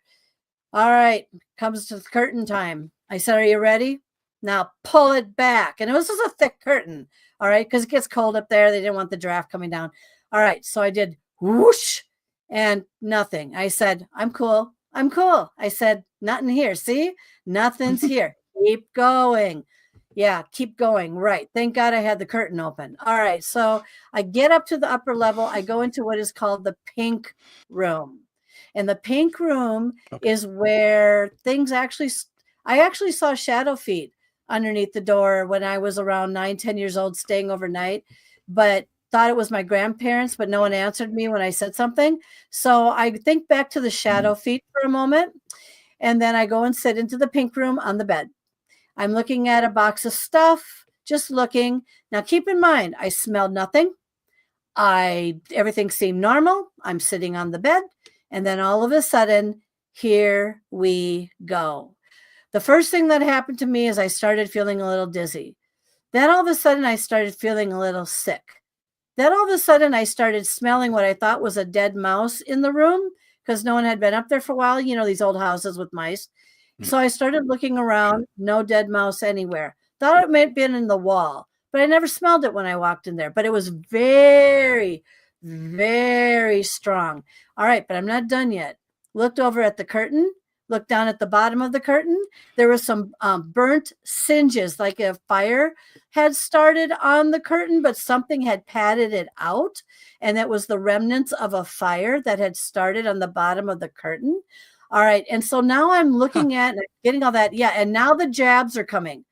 All right, comes to the curtain time. I said, are you ready? Now pull it back. And it was just a thick curtain. All right, because it gets cold up there. They didn't want the draft coming down. All right, so I did whoosh and nothing. I said, I'm cool. I'm cool. I said, nothing here. See, nothing's here. Keep going. Yeah, keep going. Right. Thank God I had the curtain open. All right, so I get up to the upper level. I go into what is called the pink room. And the pink room is where I actually saw shadow feet underneath the door when I was around 9, 10 years old, staying overnight, but thought it was my grandparents, but no one answered me when I said something. So I think back to the shadow feet for a moment, and then I go and sit into the pink room on the bed. I'm looking at a box of stuff, just looking. Now, keep in mind, I smelled nothing. Everything seemed normal. I'm sitting on the bed. And then all of a sudden, here we go. The first thing that happened to me is I started feeling a little dizzy. Then all of a sudden, I started feeling a little sick. Then all of a sudden, I started smelling what I thought was a dead mouse in the room because no one had been up there for a while. You know, these old houses with mice. So I started looking around, no dead mouse anywhere. Thought it might have been in the wall, but I never smelled it when I walked in there. But it was very, very strong. All right, but I'm not done yet. Looked over at the curtain, looked down at the bottom of the curtain. There was some burnt singes, like a fire had started on the curtain, but something had patted it out. And that was the remnants of a fire that had started on the bottom of the curtain. All right. And so now I'm looking at getting all that. Yeah. And now the jabs are coming.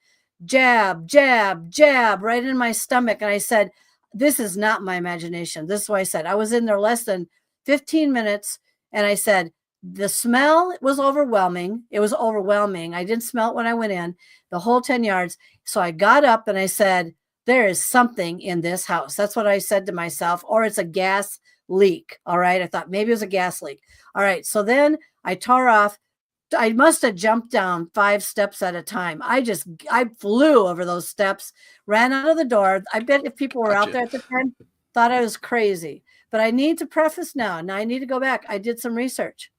Jab, jab, jab, right in my stomach. And I said, this is not my imagination. This is what I said. I was in there less than 15 minutes. And I said, the smell was overwhelming. It was overwhelming. I didn't smell it when I went in the whole 10 yards. So I got up and I said, there is something in this house. That's what I said to myself, or it's a gas leak. All right. I thought maybe it was a gas leak. All right. So then I tore off. I must have jumped down 5 steps at a time. I flew over those steps, ran out of the door. I bet if people were out there at the time, thought I was crazy. But I need to preface now. Now I need to go back. I did some research.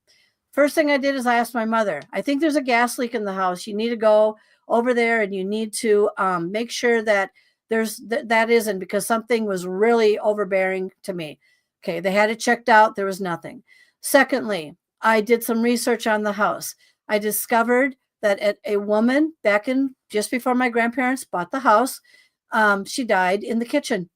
First thing I did is I asked my mother, I think there's a gas leak in the house. You need to go over there and you need to make sure that that isn't, because something was really overbearing to me. Okay, they had it checked out. There was nothing. Secondly, I did some research on the house. I discovered that a woman back in just before my grandparents bought the house, she died in the kitchen.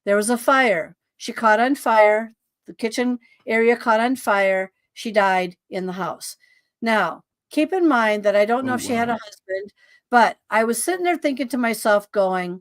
There was a fire. She caught on fire. The kitchen area caught on fire. She died in the house. Now, keep in mind that I don't know if she had a husband, but I was sitting there thinking to myself going,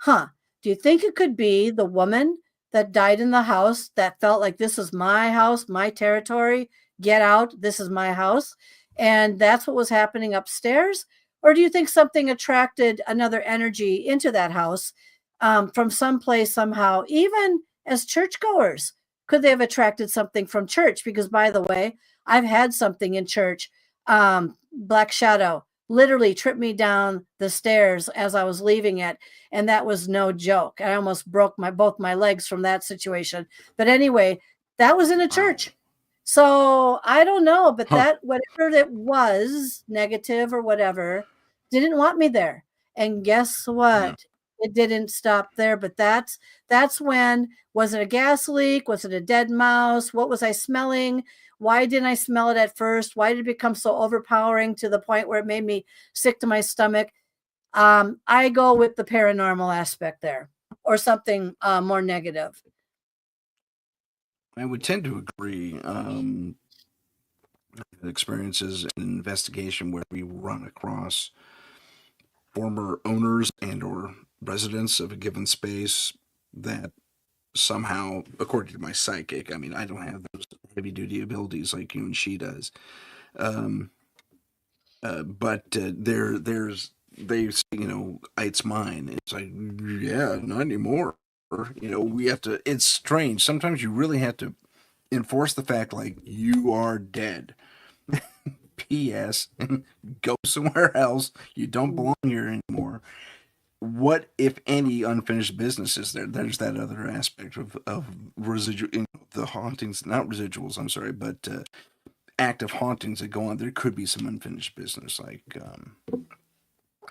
do you think it could be the woman that died in the house that felt like this is my house, my territory, get out, this is my house? And that's what was happening upstairs? Or do you think something attracted another energy into that house from someplace somehow, even as churchgoers? Could they have attracted something from church? Because, by the way, I've had something in church. Black shadow literally tripped me down the stairs as I was leaving it. And that was no joke. I almost broke both my legs from that situation. But anyway, that was in a church. So I don't know, but that whatever it was, negative or whatever, didn't want me there. And guess what? it didn't stop there, but that's when, was it a gas leak? Was it a dead mouse? What was I smelling? Why didn't I smell it at first? Why did it become so overpowering to the point where it made me sick to my stomach? I go with the paranormal aspect there, or something more negative. I would tend to agree. Experiences in investigation where we run across former owners and or residents of a given space that somehow, according to my psychic, I mean, I don't have those heavy duty abilities like you and she does. Um, but there's they say, it's mine. It's like, yeah, not anymore. We have to. It's strange. Sometimes you really have to enforce the fact, like, you are dead. P.S. Go somewhere else. You don't belong here anymore. What, if any, unfinished business is there? There's that other aspect of residual, the hauntings, not residuals, I'm sorry, but active hauntings that go on. There could be some unfinished business, like,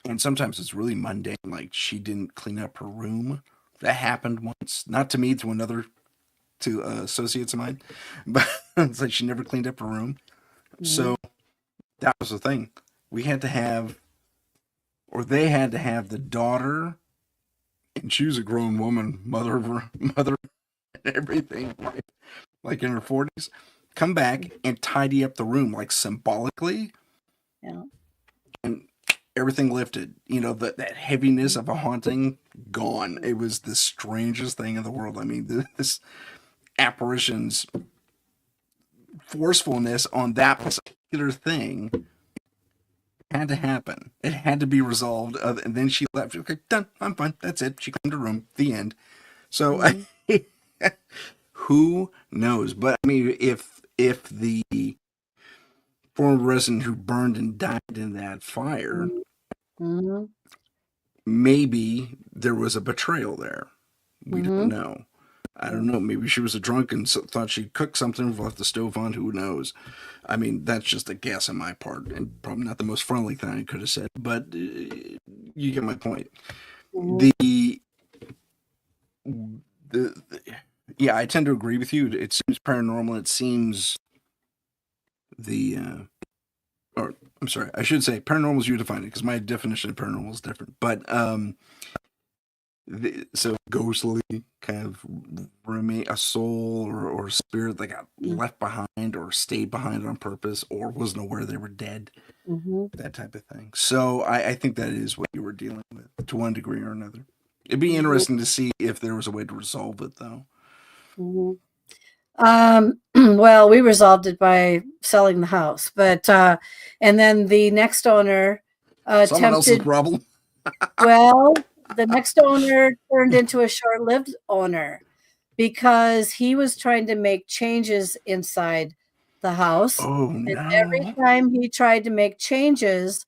and sometimes it's really mundane, like she didn't clean up her room. That happened once, not to me, to associates of mine, but it's like she never cleaned up her room. Mhm. So that was the thing. We had to have, or they had to have the daughter, and she was a grown woman, mother, and everything, like in her 40s, come back and tidy up the room, like symbolically, Yeah. and everything lifted. That heaviness of a haunting gone. It was the strangest thing in the world. I mean, this apparition's forcefulness on that particular thing had to happen. It had to be resolved. And then she left. Okay, done. I'm fine. That's it. She cleaned her room. The end. So, Mhm. who knows? But I mean, if the former resident who burned and died in that fire, Mhm. maybe there was a betrayal there. We don't Mhm. know. I don't know. Maybe she was a drunk and thought she'd cooked something, left the stove on. Who knows? I mean, that's just a guess on my part, and probably not the most friendly thing I could have said. But you get my point. Mhm. The, the yeah, I tend to agree with you. It seems paranormal. It seems the or I'm sorry, I should say paranormal is you define it, because my definition of paranormal is different. But so ghostly kind of remain a soul or spirit that got left behind or stayed behind on purpose or wasn't aware they were dead, Mhm. that type of thing. So I think that is what you were dealing with to one degree or another. It'd be Mhm. interesting to see if there was a way to resolve it, though. Mhm. Well, we resolved it by selling the house, but and then the next owner Someone else's attempted. problem. Well, the next owner turned into a short-lived owner because he was trying to make changes inside the house, Oh and every no! time he tried to make changes,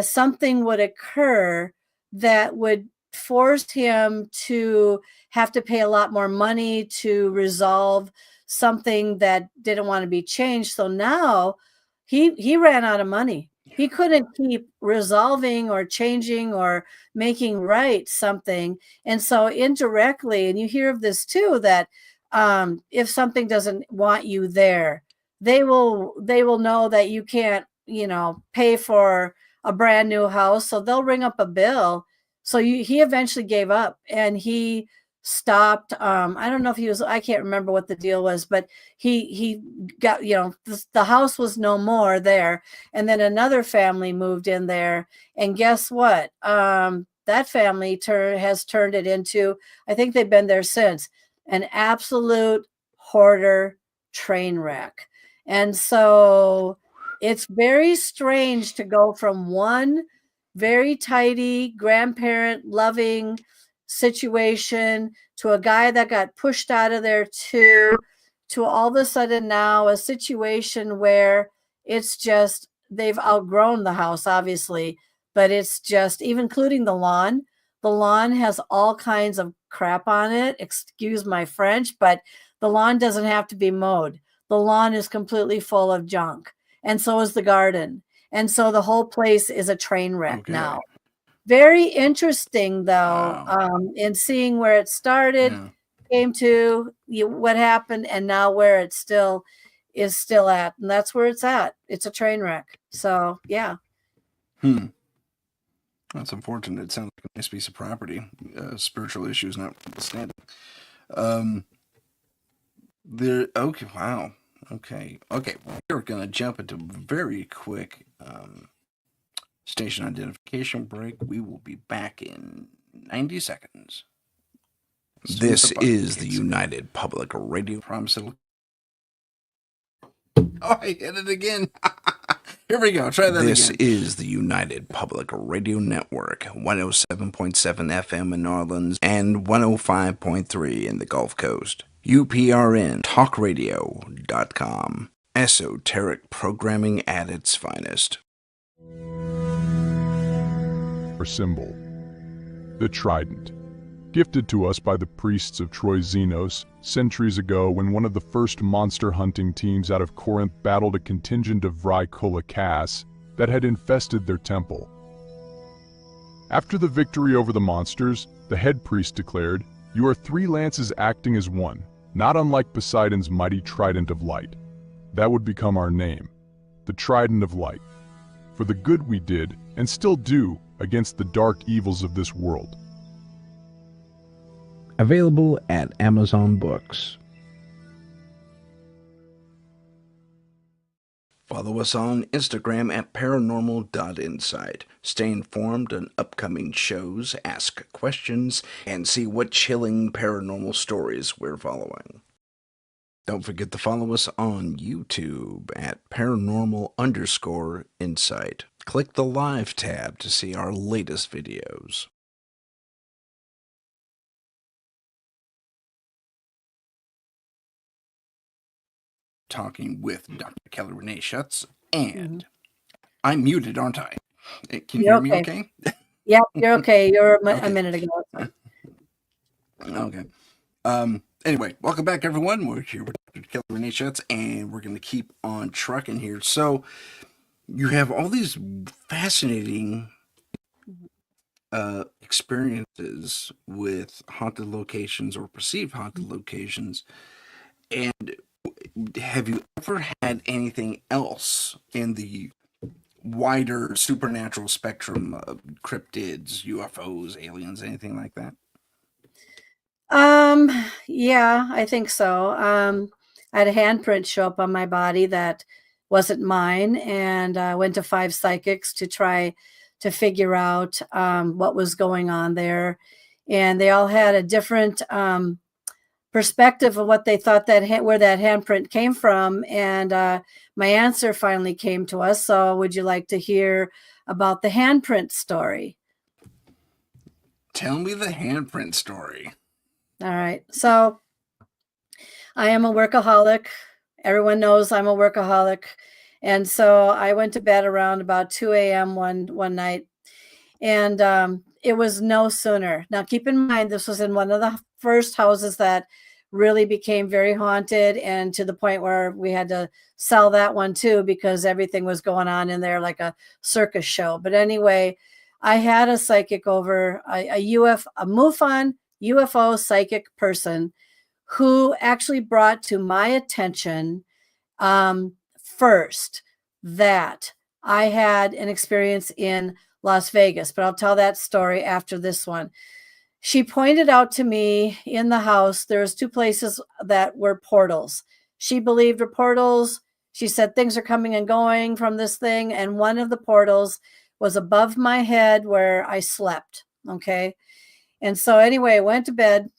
something would occur that would force him to have to pay a lot more money to resolve something that didn't want to be changed. So now he ran out of money. He couldn't keep resolving or changing or making right something. And so indirectly, and you hear of this too, that if something doesn't want you there, they will know that you can't, pay for a brand new house, so they'll ring up a bill. So he eventually gave up and he stopped. I don't know if he was. I can't remember what the deal was, but he got, the house was no more there, and then another family moved in there, and guess what? That family has turned it into. I think they've been there since, an absolute hoarder train wreck, and so it's very strange to go from one very tidy, grandparent loving situation to a guy that got pushed out of there too, to all of a sudden now a situation where it's just they've outgrown the house, obviously, but it's just, even including the lawn. The lawn has all kinds of crap on it. Excuse my French, but the lawn doesn't have to be mowed. The lawn is completely full of junk, and so is the garden. And so the whole place is a train wreck Okay. now. Very interesting, though, Wow. in seeing where it started, Yeah. came to what happened, and now where it still is still at, and that's where it's at. It's a train wreck. So yeah. Hmm. That's unfortunate. It sounds like a nice piece of property. Spiritual issues notwithstanding. Um, there. Okay. Wow. Okay. Okay. We're gonna jump into very quick station identification break. We will be back in 90 seconds. This is the United Public Radio. Promise it'll. Oh, I hit it again. Here we go. Try that this again. This is the United Public Radio Network, 107.7 FM in New Orleans and 105.3 in the Gulf Coast. UPRN talkradio.com. Esoteric programming at its finest. Our symbol, the trident, gifted to us by the priests of Troy Xenos centuries ago when one of the first monster hunting teams out of Corinth battled a contingent of Vrykolakas that had infested their temple. After the victory over the monsters, the head priest declared, "You are three lances acting as one, not unlike Poseidon's mighty trident of light. That would become our name, the Trident of Light, for the good we did and still do against the dark evils of this world." Available at Amazon Books. Follow us on Instagram at paranormal.insight. Stay informed on upcoming shows, ask questions, and see what chilling paranormal stories we're following. Don't forget to follow us on YouTube at paranormal_insight. Click the live tab to see our latest videos. Talking with Dr. Kelly Renee Schutz, and I'm muted, aren't I? Can you hear me okay? Yep, you're okay. You're a minute ago. Okay. Anyway, welcome back, everyone. We're here with Dr. Kelly Renee Schutz, and we're going to keep on trucking here. So, you have all these fascinating experiences with haunted locations or perceived haunted locations. And have you ever had anything else in the wider supernatural spectrum of cryptids, UFOs, aliens, anything like that? Yeah, I think so. I had a handprint show up on my body that wasn't mine, and I went to 5 psychics to try to figure out what was going on there. And they all had a different perspective of what they thought that where that handprint came from. And my answer finally came to us. So would you like to hear about the handprint story? Tell me the handprint story. All right. So I am a workaholic. Everyone knows I'm a workaholic. And so I went to bed around about 2 a.m. one night. And it was no sooner. Now, keep in mind, this was in one of the first houses that really became very haunted, and to the point where we had to sell that one too, because everything was going on in there like a circus show. But anyway, I had a psychic over, a MUFON UFO psychic person who actually brought to my attention first that I had an experience in Las Vegas, but I'll tell that story after this one. She pointed out to me in the house, there's 2 places that were portals. She believed were portals. She said things are coming and going from this thing. And one of the portals was above my head where I slept. Okay. And so anyway, I went to bed,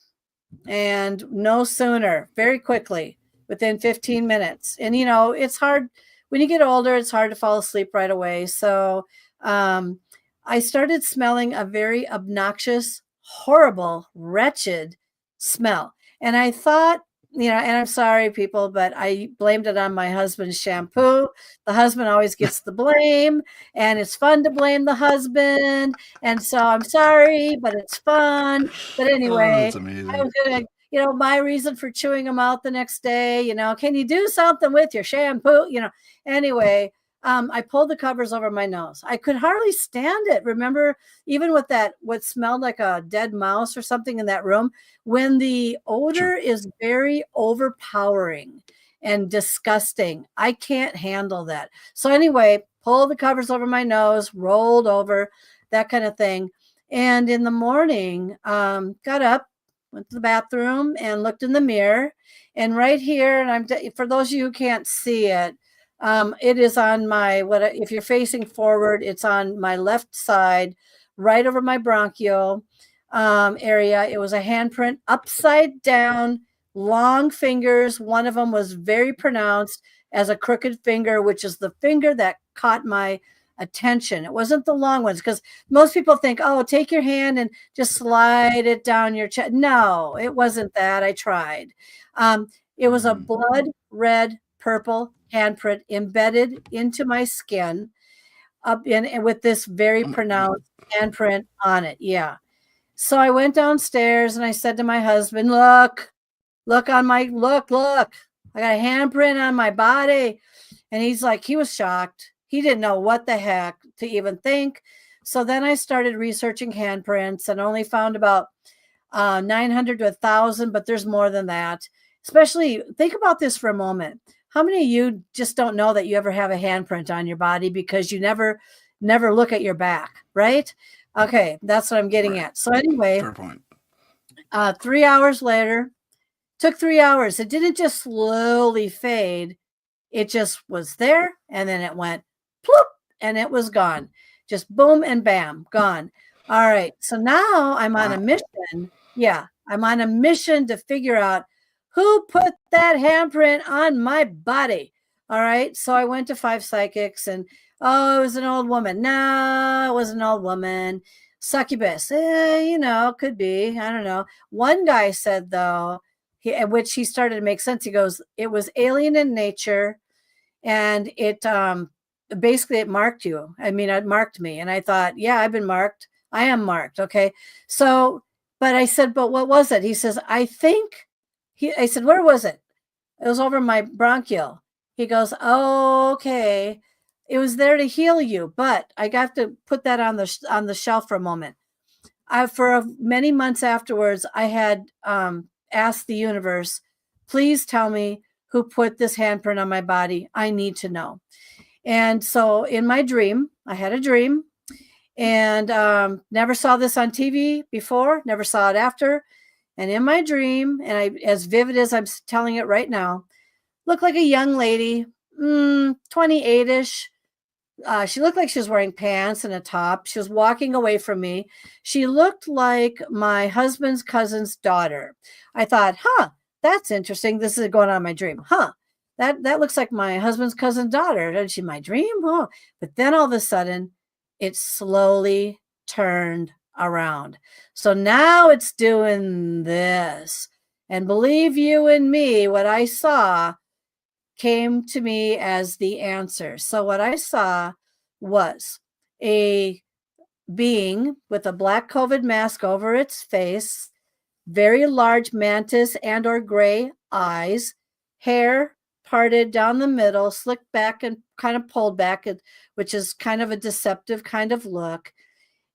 and no sooner, very quickly, within 15 minutes. And, you know, it's hard when you get older, it's hard to fall asleep right away. So I started smelling a very obnoxious, horrible, wretched smell. And I thought, you know, and I'm sorry, people, but I blamed it on my husband's shampoo. The husband always gets the blame, and it's fun to blame the husband. And so I'm sorry, but it's fun. But anyway, that's amazing. I was going to, you know, my reason for chewing them out the next day, you know, can you do something with your shampoo? You know, anyway, I pulled the covers over my nose. I could hardly stand it. Remember, even with that, what smelled like a dead mouse or something in that room, when the odor is very overpowering and disgusting, I can't handle that. So anyway, pulled the covers over my nose, rolled over, that kind of thing. And in the morning, got up, went to the bathroom and looked in the mirror. And right here, and for those of you who can't see it, it is on my, if you're facing forward, it's on my left side, right over my bronchial area. It was a handprint upside down, long fingers. One of them was very pronounced as a crooked finger, which is the finger that caught my attention. It wasn't the long ones, because most people think, oh, take your hand and just slide it down your chest. No, it wasn't that. I tried. It was a blood red purple handprint embedded into my skin, up in with this very pronounced handprint on it. Yeah. So I went downstairs and I said to my husband, look on my look. I got a handprint on my body. And he's like, he was shocked. He didn't know what the heck to even think. So then I started researching handprints and only found about 900 to 1,000, but there's more than that. Especially, think about this for a moment. How many of you just don't know that you ever have a handprint on your body because you never look at your back, right? Okay, that's what I'm getting at. So anyway, fair point. 3 hours later, took 3 hours. It didn't just slowly fade. It just was there, and then it went ploop, and it was gone. Just boom and bam, gone. All right, so now I'm on a mission. Yeah, I'm on a mission to figure out who put that handprint on my body. All right, so I went to 5 psychics, and oh, it was an old woman. No, it was an old woman. Succubus, could be. I don't know. One guy said, though, which he started to make sense. He goes, it was alien in nature, and it basically it marked you. I mean, it marked me, and I thought, yeah, I've been marked. I am marked. Okay, so, but I said, but what was it? He says, I said, where was it? It was over my bronchial. He goes, oh, okay. It was there to heal you, but I got to put that on the shelf for a moment. For many months afterwards, I had asked the universe, please tell me who put this handprint on my body. I need to know. And so in my dream, I had a dream, and never saw this on TV before, never saw it after. And in my dream, and as vivid as I'm telling it right now, looked like a young lady, 28-ish. She looked like she was wearing pants and a top. She was walking away from me. She looked like my husband's cousin's daughter. I thought, that's interesting. This is going on in my dream. That looks like my husband's cousin's daughter. And she my dream? Oh. But then all of a sudden, it slowly turned around. So now it's doing this. And believe you and me, what I saw came to me as the answer. So what I saw was a being with a black COVID mask over its face, very large mantis and or gray eyes, hair parted down the middle, slicked back and kind of pulled back, which is kind of a deceptive kind of look.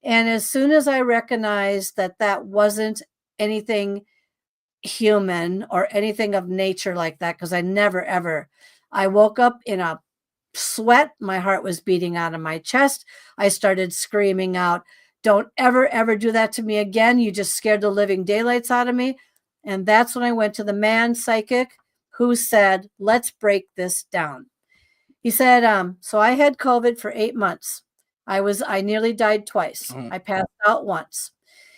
And as soon as I recognized that wasn't anything human or anything of nature like that, because I woke up in a sweat. My heart was beating out of my chest. I started screaming out, don't ever do that to me again. You just scared the living daylights out of me. And that's when I went to the man psychic who said, let's break this down. He said, so I had COVID for 8 months. I nearly died twice. I passed out once.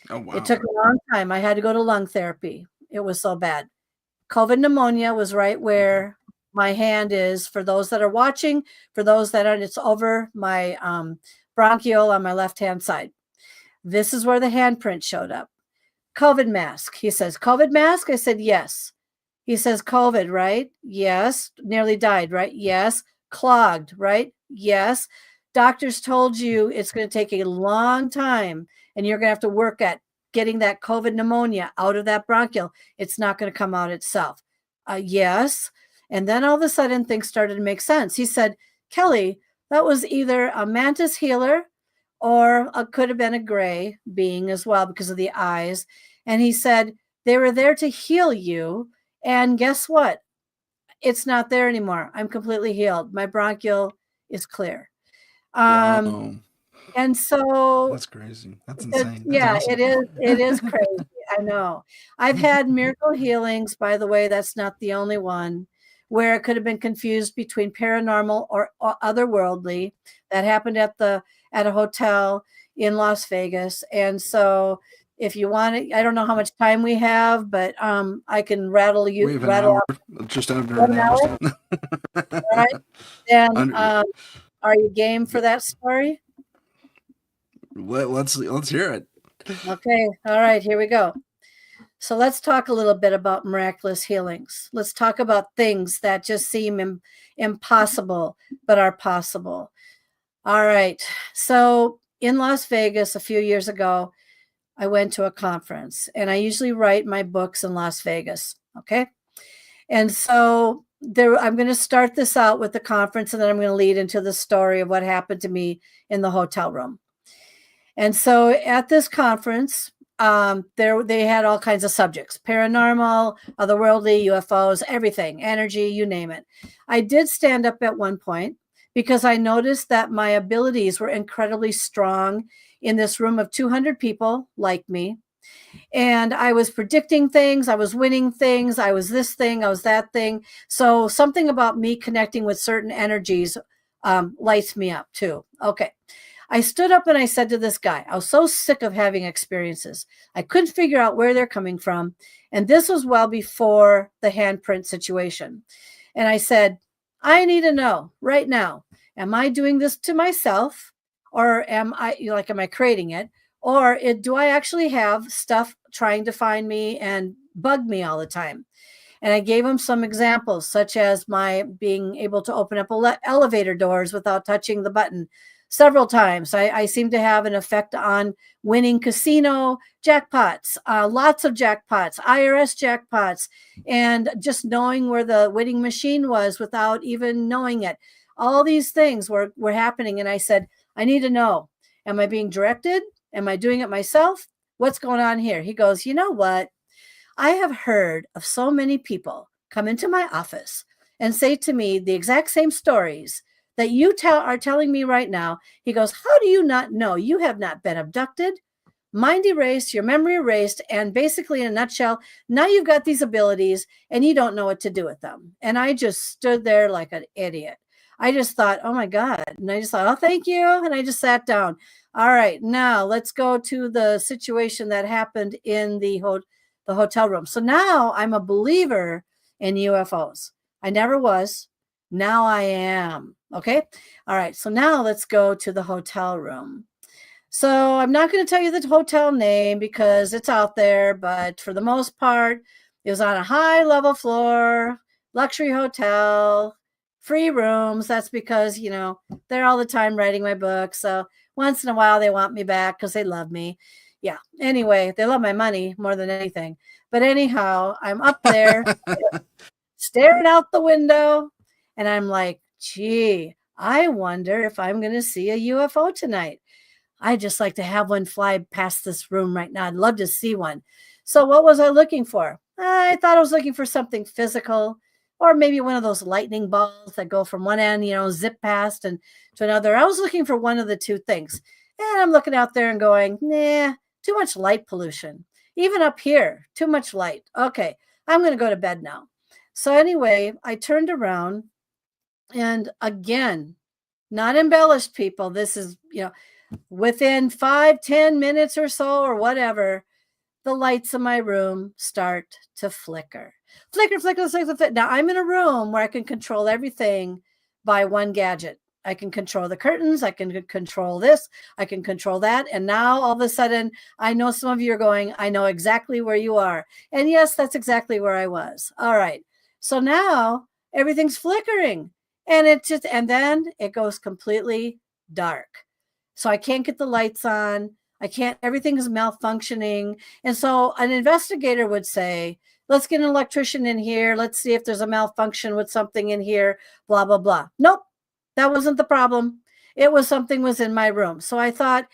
Oh, wow. It took a long time. I had to go to lung therapy. It was so bad. COVID pneumonia was right where my hand is. For those that are watching, for those that aren't, it's over my bronchial on my left-hand side. This is where the handprint showed up. COVID mask. He says, COVID mask? I said, yes. He says, COVID, right? Yes. Nearly died, right? Yes. Clogged, right? Yes. Doctors told you it's going to take a long time and you're going to have to work at getting that COVID pneumonia out of that bronchial. It's not going to come out itself. Yes. And then all of a sudden things started to make sense. He said, Kelly, That was either a mantis healer or could have been a gray being as well because of the eyes. And he said, they were there to heal you. And guess what? It's not there anymore. I'm completely healed. My bronchial is clear. Wow. And so That's crazy. That's insane. That's yeah, awesome. it is crazy. I know. I've had miracle healings, by the way. That's not the only one, where it could have been confused between paranormal or otherworldly. That happened at a hotel in Las Vegas. And so if you want it, I don't know how much time we have, but I can We have an hour, just under an hour. All right. Then Under, are you game for that story? let's hear it. Okay. All right, here we go. So let's talk a little bit about miraculous healings. Let's talk about things that just seem impossible, but are possible. All right. So in Las Vegas a few years ago, I went to a conference, and I usually write my books in Las Vegas. Okay. And so I'm going to start this out with the conference, and then I'm going to lead into the story of what happened to me in the hotel room. And so at this conference, they had all kinds of subjects: paranormal, otherworldly, UFOs, everything, energy, you name it. I did stand up at one point because I noticed that my abilities were incredibly strong in this room of 200 people like me. And I was predicting things, I was winning things, I was this thing, I was that thing. So something about me connecting with certain energies lights me up too. Okay. I stood up and I said to this guy, I was so sick of having experiences. I couldn't figure out where they're coming from. And this was well before the handprint situation. And I said, I need to know right now, am I doing this to myself, or am I creating it? Or do I actually have stuff trying to find me and bug me all the time? And I gave him some examples, such as my being able to open up elevator doors without touching the button several times. I seem to have an effect on winning casino jackpots, lots of jackpots, IRS jackpots, and just knowing where the winning machine was without even knowing it. All these things were happening. And I said, I need to know, am I being directed? Am I doing it myself? What's going on here? He goes, you know what? I have heard of so many people come into my office and say to me the exact same stories that you are telling me right now. He goes, how do you not know? You have not been abducted, mind erased, your memory erased, and basically in a nutshell, now you've got these abilities and you don't know what to do with them. And I just stood there like an idiot. I just thought, oh my God. And I just thought, oh, thank you. And I just sat down. All right, now let's go to the situation that happened in the hotel room. So now I'm a believer in UFOs. I never was. Now I am. Okay. All right. So now let's go to the hotel room. So I'm not going to tell you the hotel name because it's out there, but for the most part, it was on a high level floor, luxury hotel, free rooms. That's because, they're all the time writing my book. So once in a while they want me back because they love me. Yeah. Anyway, they love my money more than anything. But anyhow, I'm up there staring out the window, and I'm like, gee, I wonder if I'm going to see a UFO tonight. I'd just like to have one fly past this room right now. I'd love to see one. So what was I looking for? I thought I was looking for something physical, or maybe one of those lightning balls that go from one end, zip past and to another. I was looking for one of the two things. And I'm looking out there and going, nah, too much light pollution. Even up here, too much light. Okay, I'm going to go to bed now. So anyway, I turned around, and again, not embellished, people. This is, within 5-10 minutes or so or whatever, the lights in my room start to flicker. Flicker, flicker, flicker, flicker. Now I'm in a room where I can control everything by one gadget. I can control the curtains. I can control this. I can control that. And now all of a sudden, I know some of you are going, I know exactly where you are. And yes, that's exactly where I was. All right. So now everything's flickering, and and then it goes completely dark. So I can't get the lights on. Everything is malfunctioning. And so an investigator would say, let's get an electrician in here. Let's see if there's a malfunction with something in here, blah, blah, blah. Nope. That wasn't the problem. It was something was in my room. So I thought,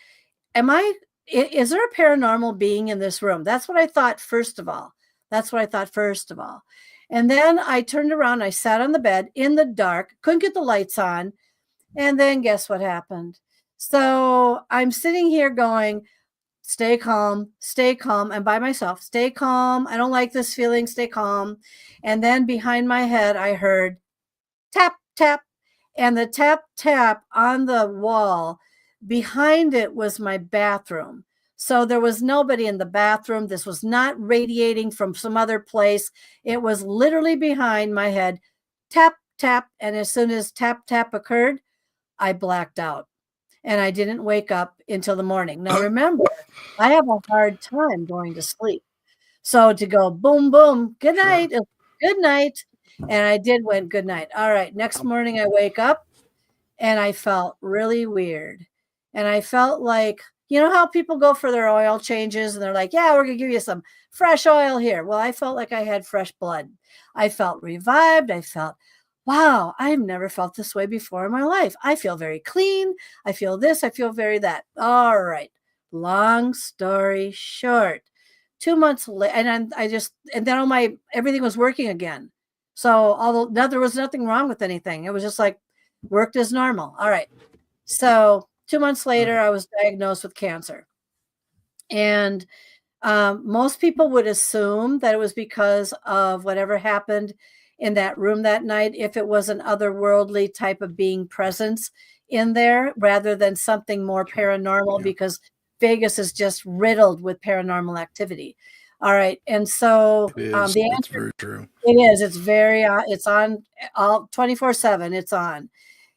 is there a paranormal being in this room? That's what I thought first of all. And then I turned around, I sat on the bed in the dark, couldn't get the lights on. And then guess what happened? So I'm sitting here going, stay calm, stay calm. I'm by myself, stay calm. I don't like this feeling, stay calm. And then behind my head, I heard tap, tap. And the tap, tap on the wall behind it was my bathroom. So there was nobody in the bathroom. This was not radiating from some other place. It was literally behind my head, tap, tap. And as soon as tap, tap occurred, I blacked out and I didn't wake up until the morning. Now, remember, I have a hard time going to sleep. So to go boom, boom, good night, good night. And I did went good night. All right. Next morning, I wake up and I felt really weird. And I felt like, you know how people go for their oil changes and they're like, yeah, we're going to give you some fresh oil here. Well, I felt like I had fresh blood. I felt revived. I felt, wow, I've never felt this way before in my life. I feel very clean. I feel this. I feel very that. All right. Long story short, 2 months later, and then everything was working again. So although there was nothing wrong with anything, it was just like worked as normal. All right. So 2 months later, I was diagnosed with cancer. And most people would assume that it was because of whatever happened in that room that night, if it was an otherworldly type of being presence in there, rather than something more paranormal, because Vegas is just riddled with paranormal activity. All right. And so the answer, it's very true. It is. It's very, it's on all 24/7. It's on.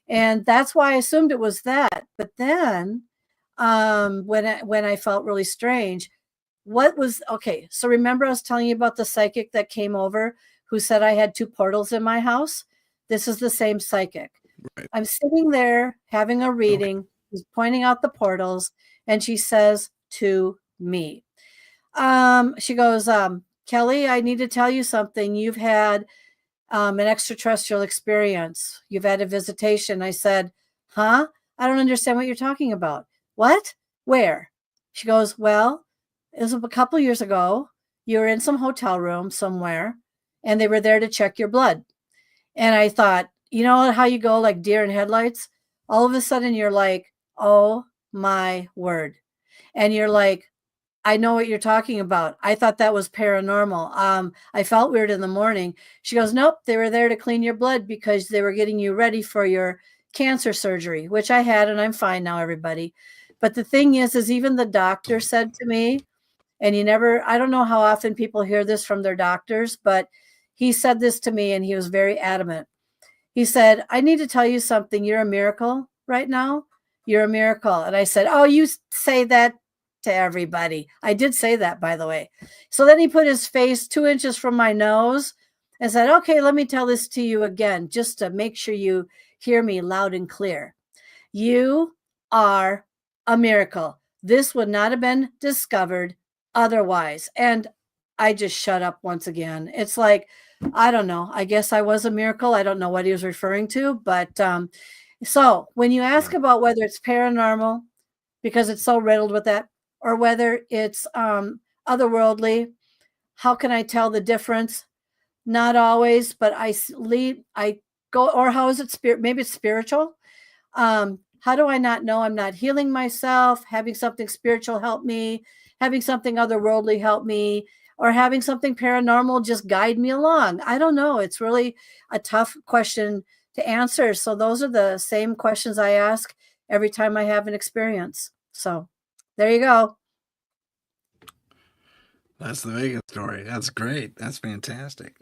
And that's why I assumed it was that. But then when I felt really strange, so remember I was telling you about the psychic that came over who said I had 2 portals in my house? This is the same psychic. Right. I'm sitting there having a reading. She's pointing out the portals, and she says to me, she goes, Kelly, I need to tell you something. You've had an extraterrestrial experience. You've had a visitation. I said, huh? I don't understand what you're talking about. What? Where? She goes, well, it was a couple years ago. You were in some hotel room somewhere, and they were there to check your blood. And I thought, you know how you go like deer in headlights? All of a sudden, you're like, oh my word. And you're like, I know what you're talking about. I thought that was paranormal. I felt weird in the morning. She goes, nope, they were there to clean your blood because they were getting you ready for your cancer surgery, which I had, and I'm fine now, everybody. But the thing is even the doctor said to me, and I don't know how often people hear this from their doctors, but he said this to me and he was very adamant. He said, I need to tell you something. You're a miracle right now. You're a miracle. And I said, oh, you say that to everybody. I did say that, by the way. So then he put his face 2 inches from my nose and said, okay, let me tell this to you again, just to make sure you hear me loud and clear. You are a miracle. This would not have been discovered otherwise. And I just shut up once again. It's like, I don't know. I guess I was a miracle. I don't know what he was referring to. But so when you ask about whether it's paranormal, because it's so riddled with that, or whether it's otherworldly, how can I tell the difference? Not always, but I go, or how is it spirit? Maybe it's spiritual. How do I not know I'm not healing myself, having something spiritual help me, having something otherworldly help me, or having something paranormal just guide me along? I don't know. It's really a tough question to answer. So those are the same questions I ask every time I have an experience. So there you go. That's the Vegas story. That's great. That's fantastic.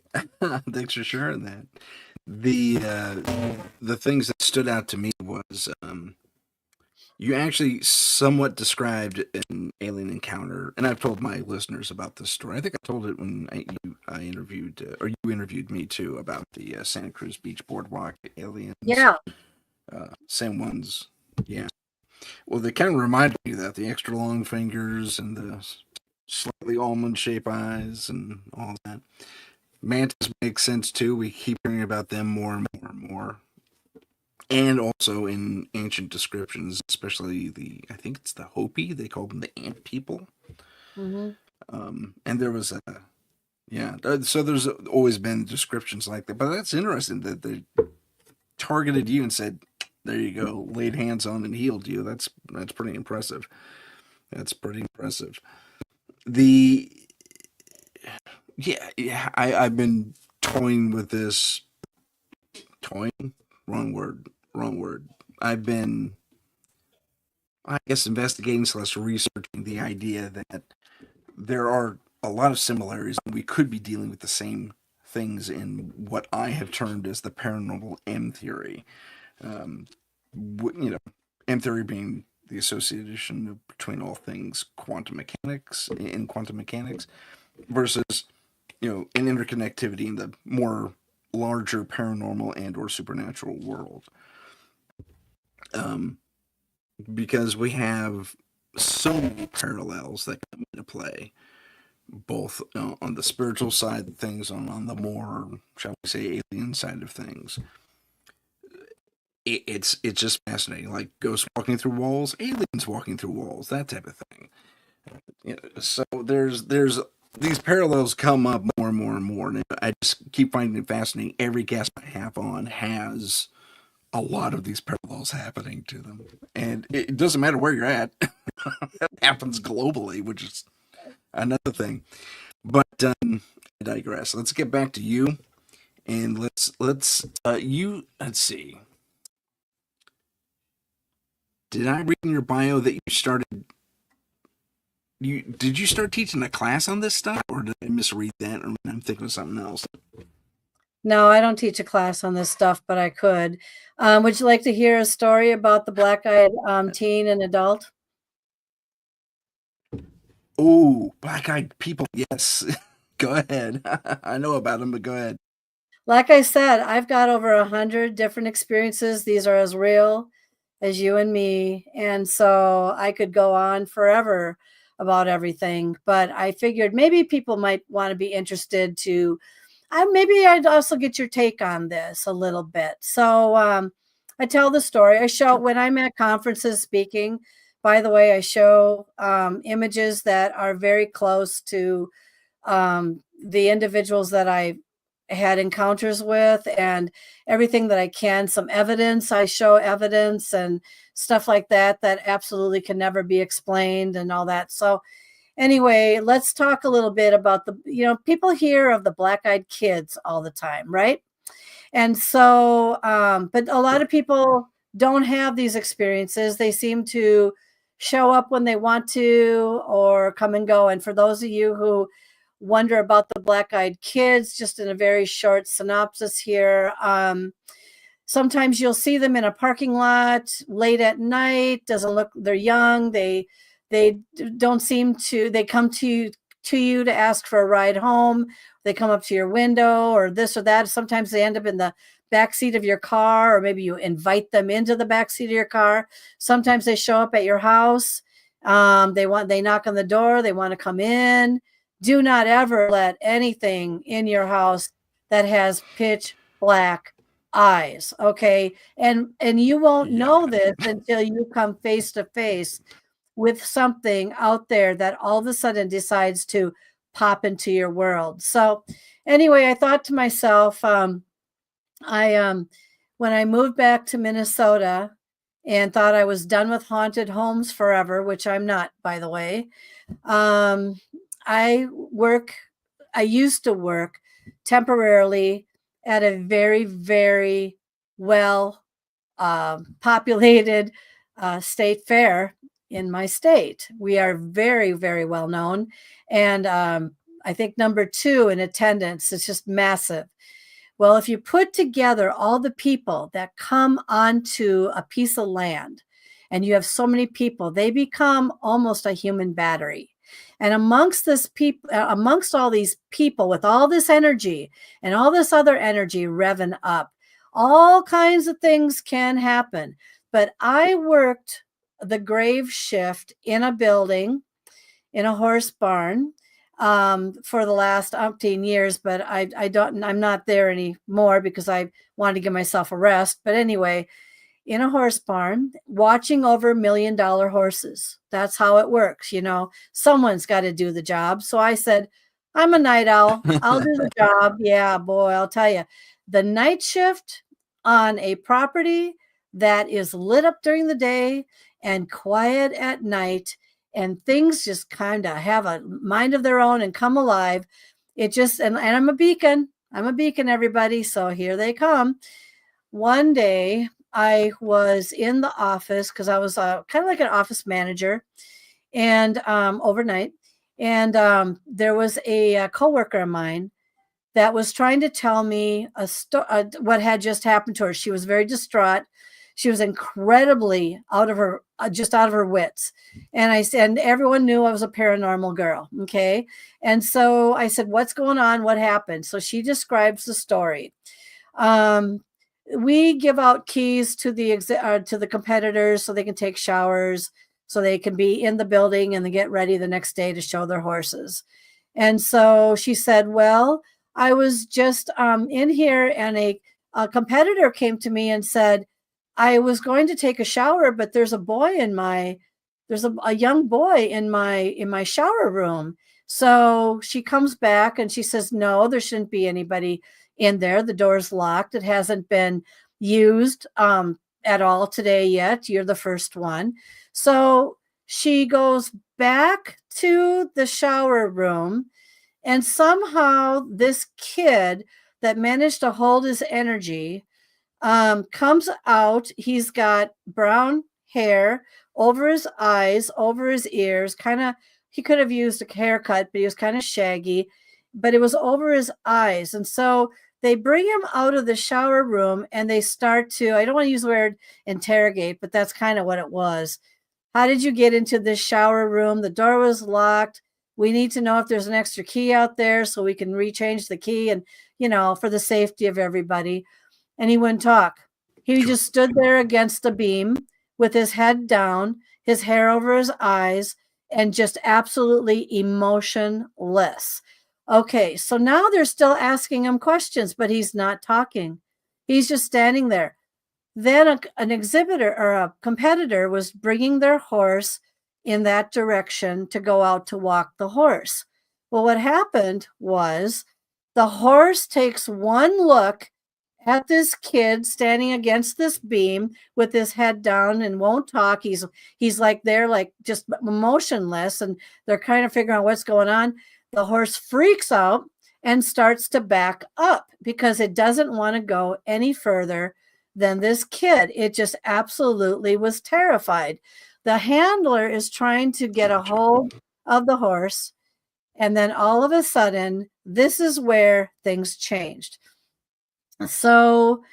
Thanks for sharing that. The things that stood out to me was you actually somewhat described an alien encounter, and I've told my listeners about this story. I think I told it when I interviewed, or you interviewed me too, about the Santa Cruz Beach Boardwalk aliens. Yeah. Same ones. Yeah. Well, they kind of reminded me of that, the extra long fingers and the slightly almond-shaped eyes and all that. Mantis makes sense too. We keep hearing about them more and more and more. and also in ancient descriptions, especially I think it's the Hopi, they call them the ant people. Hmm. And there was a, yeah, so there's always been descriptions like that. But that's interesting that they targeted you and said, there you go, laid hands on and healed you. That's pretty impressive. That's pretty impressive. The, yeah, I've been toying with this. Toying? Wrong word. I've been, I guess, investigating slash researching the idea that there are a lot of similarities. We could be dealing with the same things in what I have termed as the paranormal M theory. Um, M theory being the association between all things quantum mechanics versus an interconnectivity in the more larger paranormal and or supernatural world. Um, because we have so many parallels that come into play, both on the spiritual side of things, on the more, shall we say, alien side of things. It's just fascinating, like ghosts walking through walls, aliens walking through walls, that type of thing. So there's these parallels come up more and more and more, and I just keep finding it fascinating. Every guest I have on has a lot of these parallels happening to them, and it doesn't matter where you're at. It happens globally, which is another thing. But I digress. Let's get back to you, and let's see. Did I read in your bio that did you start teaching a class on this stuff, or did I misread that, or I'm thinking of something else? No, I don't teach a class on this stuff, but I could. Would you like to hear a story about the black-eyed teen and adult? Oh, black-eyed people. Yes, go ahead. I know about them, but go ahead. Like I said, I've got over 100 different experiences. These are as real as you and me. And so I could go on forever about everything. But I figured maybe people might want to be interested to, maybe I'd also get your take on this a little bit. So I tell the story. I show Sure. when I'm at conferences speaking. By the way, I show images that are very close to the individuals that I had encounters with, and everything that I can, some evidence. I show evidence and stuff like that that absolutely can never be explained and all that. So anyway, let's talk a little bit about people hear of the black-eyed kids all the time, right? And so, but a lot of people don't have these experiences. They seem to show up when they want to or come and go. And for those of you who wonder about the black-eyed kids, just in a very short synopsis here, sometimes you'll see them in a parking lot late at night. Doesn't look, they're young. They don't seem to, they come to you to ask for a ride home. They come up to your window or this or that. Sometimes they end up in the back seat of your car, or maybe you invite them into the back seat of your car. Sometimes they show up at your house. They knock on the door. They want to come in. Do not ever let anything in your house that has pitch black eyes. Okay. And you won't Yeah. know this until you come face to face with something out there that all of a sudden decides to pop into your world. So anyway, I thought to myself, I when I moved back to Minnesota and thought I was done with haunted homes forever, which I'm not, by the way. Um, I work, I used to work temporarily at a very, very well populated state fair in my state. We are very, very well known. And I think number 2 in attendance. It's just massive. Well, if you put together all the people that come onto a piece of land, and you have so many people, they become almost a human battery. And amongst all these people with all this energy and all this other energy revving up, all kinds of things can happen. But I worked the grave shift in a building, in a horse barn, for the last umpteen years, but I'm not there anymore because I wanted to give myself a rest. But anyway, in a horse barn watching over $1 million horses. That's how it works. Someone's got to do the job. So I said, I'm a night owl. I'll do the job. Yeah, boy, I'll tell you, the night shift on a property that is lit up during the day and quiet at night, and things just kind of have a mind of their own and come alive. It just, and I'm a beacon. I'm a beacon, everybody. So here they come. One day I was in the office because I was kind of like an office manager, and overnight. And there was a coworker of mine that was trying to tell me what had just happened to her. She was very distraught. She was incredibly out of her wits. And I said, and everyone knew I was a paranormal girl. Okay. And so I said, what's going on? What happened? So she describes the story. We give out keys to the competitors so they can take showers, so they can be in the building and they get ready the next day to show their horses. And so she said, well, I was just in here, and a competitor came to me and said, I was going to take a shower, but there's a young boy in my shower room. So she comes back and she says, no, there shouldn't be anybody in there. The door's locked. It hasn't been used at all today yet. You're the first one. So she goes back to the shower room, and somehow this kid that managed to hold his energy comes out. He's got brown hair over his eyes, over his ears, he could have used a haircut, but he was kind of shaggy, but it was over his eyes. And so they bring him out of the shower room and they start to, I don't want to use the word interrogate, but that's kind of what it was. How did you get into this shower room? The door was locked. We need to know if there's an extra key out there so we can rechange the key and, for the safety of everybody. And he wouldn't talk. He just stood there against the beam with his head down, his hair over his eyes, and just absolutely emotionless. Okay, so now they're still asking him questions, but he's not talking. He's just standing there. Then an exhibitor or a competitor was bringing their horse in that direction to go out to walk the horse. Well, what happened was the horse takes one look at this kid standing against this beam with his head down and won't talk. He's like there, like just emotionless, and they're kind of figuring out what's going on. The horse freaks out and starts to back up because it doesn't want to go any further than this kid. It just absolutely was terrified. The handler is trying to get a hold of the horse, and then all of a sudden, this is where things changed. So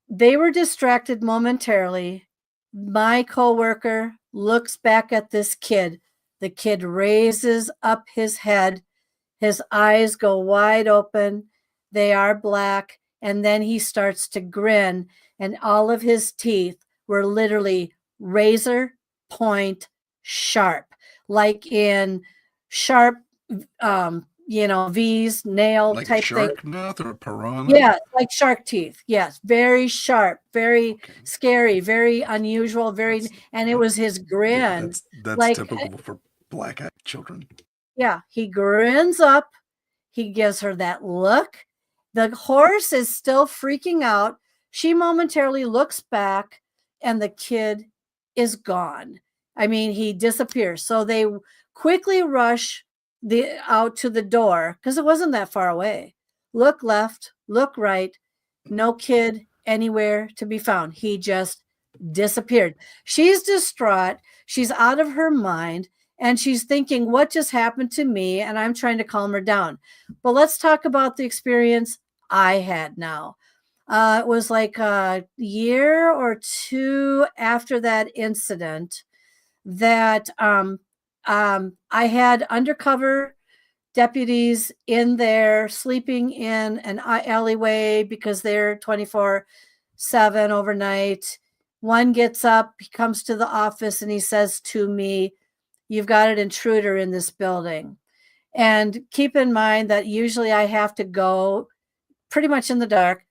they were distracted momentarily. My coworker looks back at this kid. The kid raises up his head. His eyes go wide open. They are black. And then he starts to grin, and all of his teeth were literally razor point sharp, like in sharp, V's, nail like type a shark thing. mouth or a piranha? Yeah, like shark teeth. Yes, very sharp, very scary, very unusual, and it was his grin. Yeah, that's like, typical for black-eyed children. Yeah, he grins up. He gives her that look. The horse is still freaking out. She momentarily looks back, and the kid is gone. I mean, he disappears. So they quickly rush out to the door because it wasn't that far away. Look left, look right. No kid anywhere to be found. He just disappeared. She's distraught. She's out of her mind. And she's thinking, what just happened to me? And I'm trying to calm her down. But let's talk about the experience I had now. It was like a year or two after that incident that I had undercover deputies in there sleeping in an alleyway because they're 24/7 overnight. One gets up, he comes to the office, and he says to me, "You've got an intruder in this building." And keep in mind that usually I have to go pretty much in the dark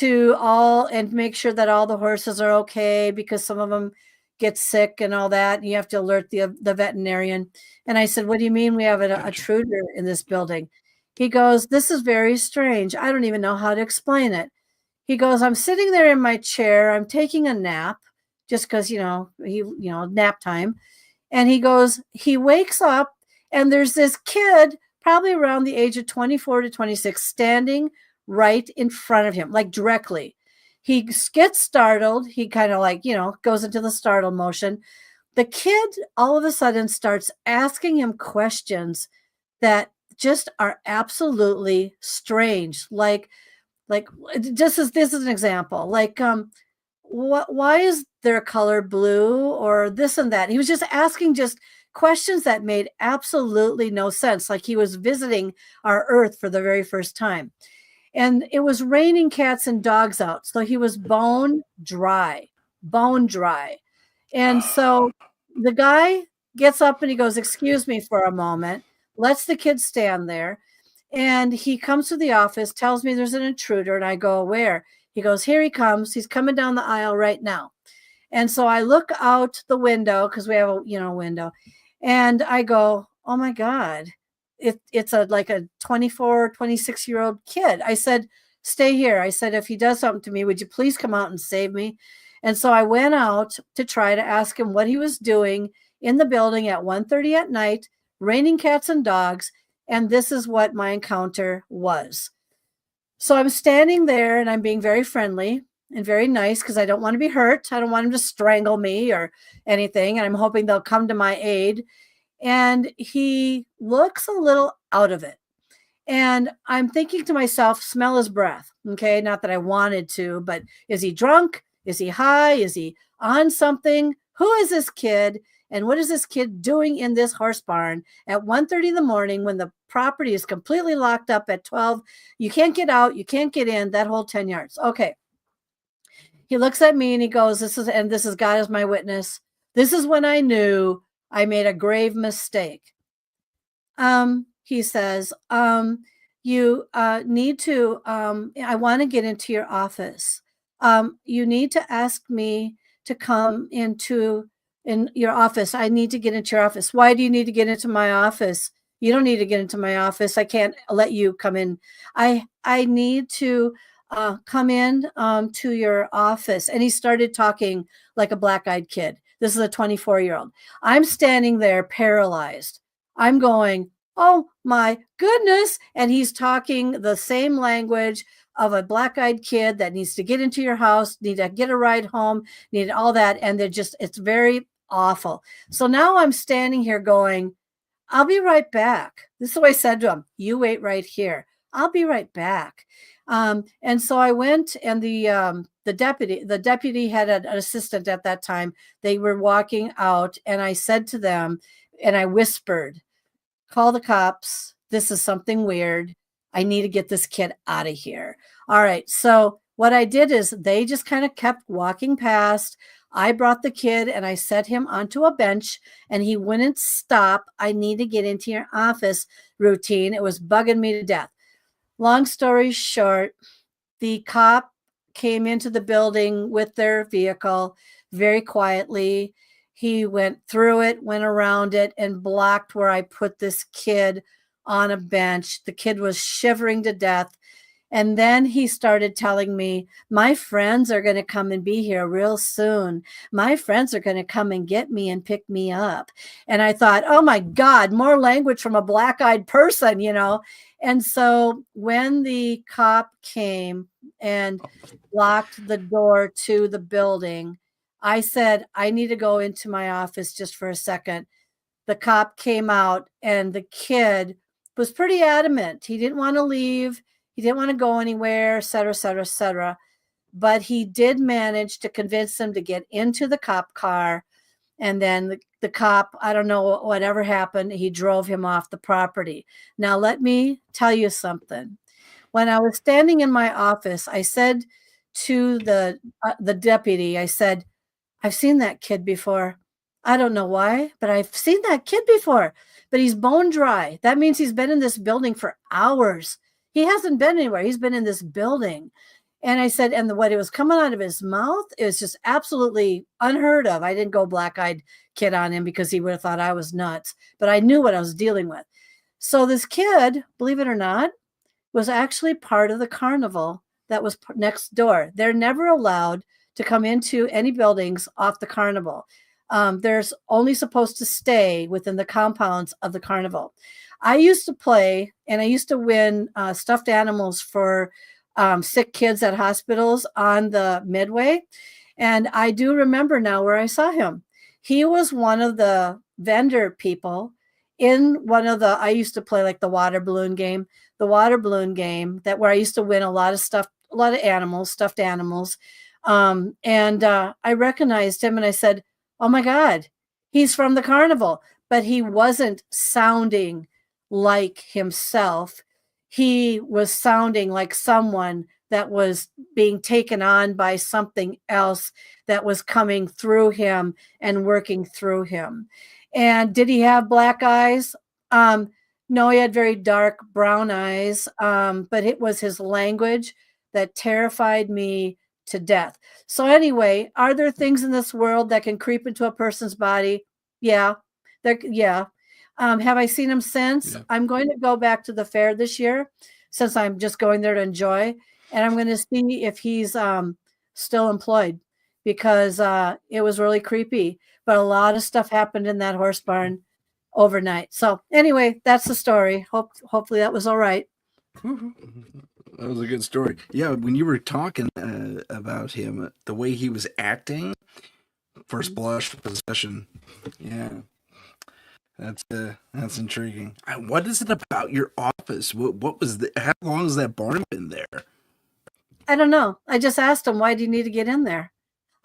and make sure that all the horses are okay, because some of them get sick and all that. And you have to alert the veterinarian. And I said, what do you mean we have an Gotcha. intruder in this building? He goes, this is very strange. I don't even know how to explain it. He goes, I'm sitting there in my chair. I'm taking a nap just because, nap time. And he goes, he wakes up and there's this kid, probably around the age of 24 to 26, standing right in front of him, like directly. He gets startled. He kind of goes into the startled motion. The kid all of a sudden starts asking him questions that just are absolutely strange. Like just as this is an example, why is their color blue, or this and that? He was just asking just questions that made absolutely no sense. Like he was visiting our earth for the very first time. And it was raining cats and dogs out. So he was bone dry. And so the guy gets up and he goes, excuse me for a moment, lets the kid stand there. And he comes to the office, tells me there's an intruder. And I go, where? He goes, here he comes. He's coming down the aisle right now. And so I look out the window, because we have a window. And I go, oh my God, it's like a 24, 26-year-old kid. I said, stay here. I said, if he does something to me, would you please come out and save me? And so I went out to try to ask him what he was doing in the building at 1:30 at night, raining cats and dogs. And this is what my encounter was. So I'm standing there and I'm being very friendly and very nice, because I don't want to be hurt. I don't want him to strangle me or anything. And I'm hoping they'll come to my aid. And he looks a little out of it. And I'm thinking to myself, smell his breath. Okay. Not that I wanted to, but is he drunk? Is he high? Is he on something? Who is this kid? And what is this kid doing in this horse barn at 1:30 in the morning, when the property is completely locked up at 12? You can't get out. You can't get in, that whole 10 yards. Okay. He looks at me and he goes, this is God as my witness. This is when I knew I made a grave mistake. He says, you need to, I want to get into your office. You need to ask me to come in your office. I need to get into your office. Why do you need to get into my office? You don't need to get into my office. I can't let you come in. I need to come in to your office. And he started talking like a black-eyed kid. This is a 24-year-old. I'm standing there paralyzed. I'm going, oh my goodness. And he's talking the same language of a black-eyed kid that needs to get into your house, need to get a ride home, need all that. And it's very awful. So now I'm standing here going, I'll be right back. This is what I said to him. You wait right here. I'll be right back. And so I went, and the deputy had an assistant at that time. They were walking out, and I said to them, and I whispered, call the cops. This is something weird. I need to get this kid out of here. All right. So what I did is they just kind of kept walking past. I brought the kid and I set him onto a bench, and he wouldn't stop. I need to get into your office routine. It was bugging me to death. Long story short, the cop came into the building with their vehicle very quietly. He went through it, went around it, and blocked where I put this kid on a bench. The kid was shivering to death. And then he started telling me, my friends are going to come and be here real soon. My friends are going to come and get me and pick me up. And I thought, oh my God, more language from a black-eyed person, And so when the cop came and locked the door to the building, I said, I need to go into my office just for a second. The cop came out, and the kid was pretty adamant. He didn't want to leave. He didn't want to go anywhere, et cetera, et cetera, et cetera. But he did manage to convince him to get into the cop car. And then the cop, I don't know whatever happened, he drove him off the property. Now, let me tell you something. When I was standing in my office, I said to the deputy, I said, I've seen that kid before. I don't know why, but I've seen that kid before. But he's bone dry. That means he's been in this building for hours. He hasn't been anywhere. He's been in this building. And I said, and what it was coming out of his mouth, it was just absolutely unheard of. I didn't go black-eyed kid on him because he would have thought I was nuts, but I knew what I was dealing with. So this kid, believe it or not, was actually part of the carnival that was next door. They're never allowed to come into any buildings off the carnival. There's only supposed to stay within the compounds of the carnival. I used to play and I used to win stuffed animals for sick kids at hospitals on the Midway. And I do remember now where I saw him. He was one of the vendor people in one of the, I used to play like the water balloon game that where I used to win a lot of stuff, a lot of animals, stuffed animals. I recognized him and I said, oh my God, he's from the carnival, but he wasn't sounding like himself. He was sounding like someone that was being taken on by something else that was coming through him and working through him. And did he have black eyes? No, he had very dark brown eyes, but it was his language that terrified me to death. So anyway, are there things in this world that can creep into a person's body? Yeah. Yeah. Have I seen him since? Yeah. I'm going to go back to the fair this year since I'm just going there to enjoy. And I'm going to see if he's still employed because it was really creepy. But a lot of stuff happened in that horse barn overnight. So anyway, that's the story. Hopefully that was all right. That was a good story. Yeah, when you were talking about him, the way he was acting, first blush, possession, yeah, that's intriguing. What is it about your office? What was how long has that barn been there? I don't know. I just asked him, why do you need to get in there?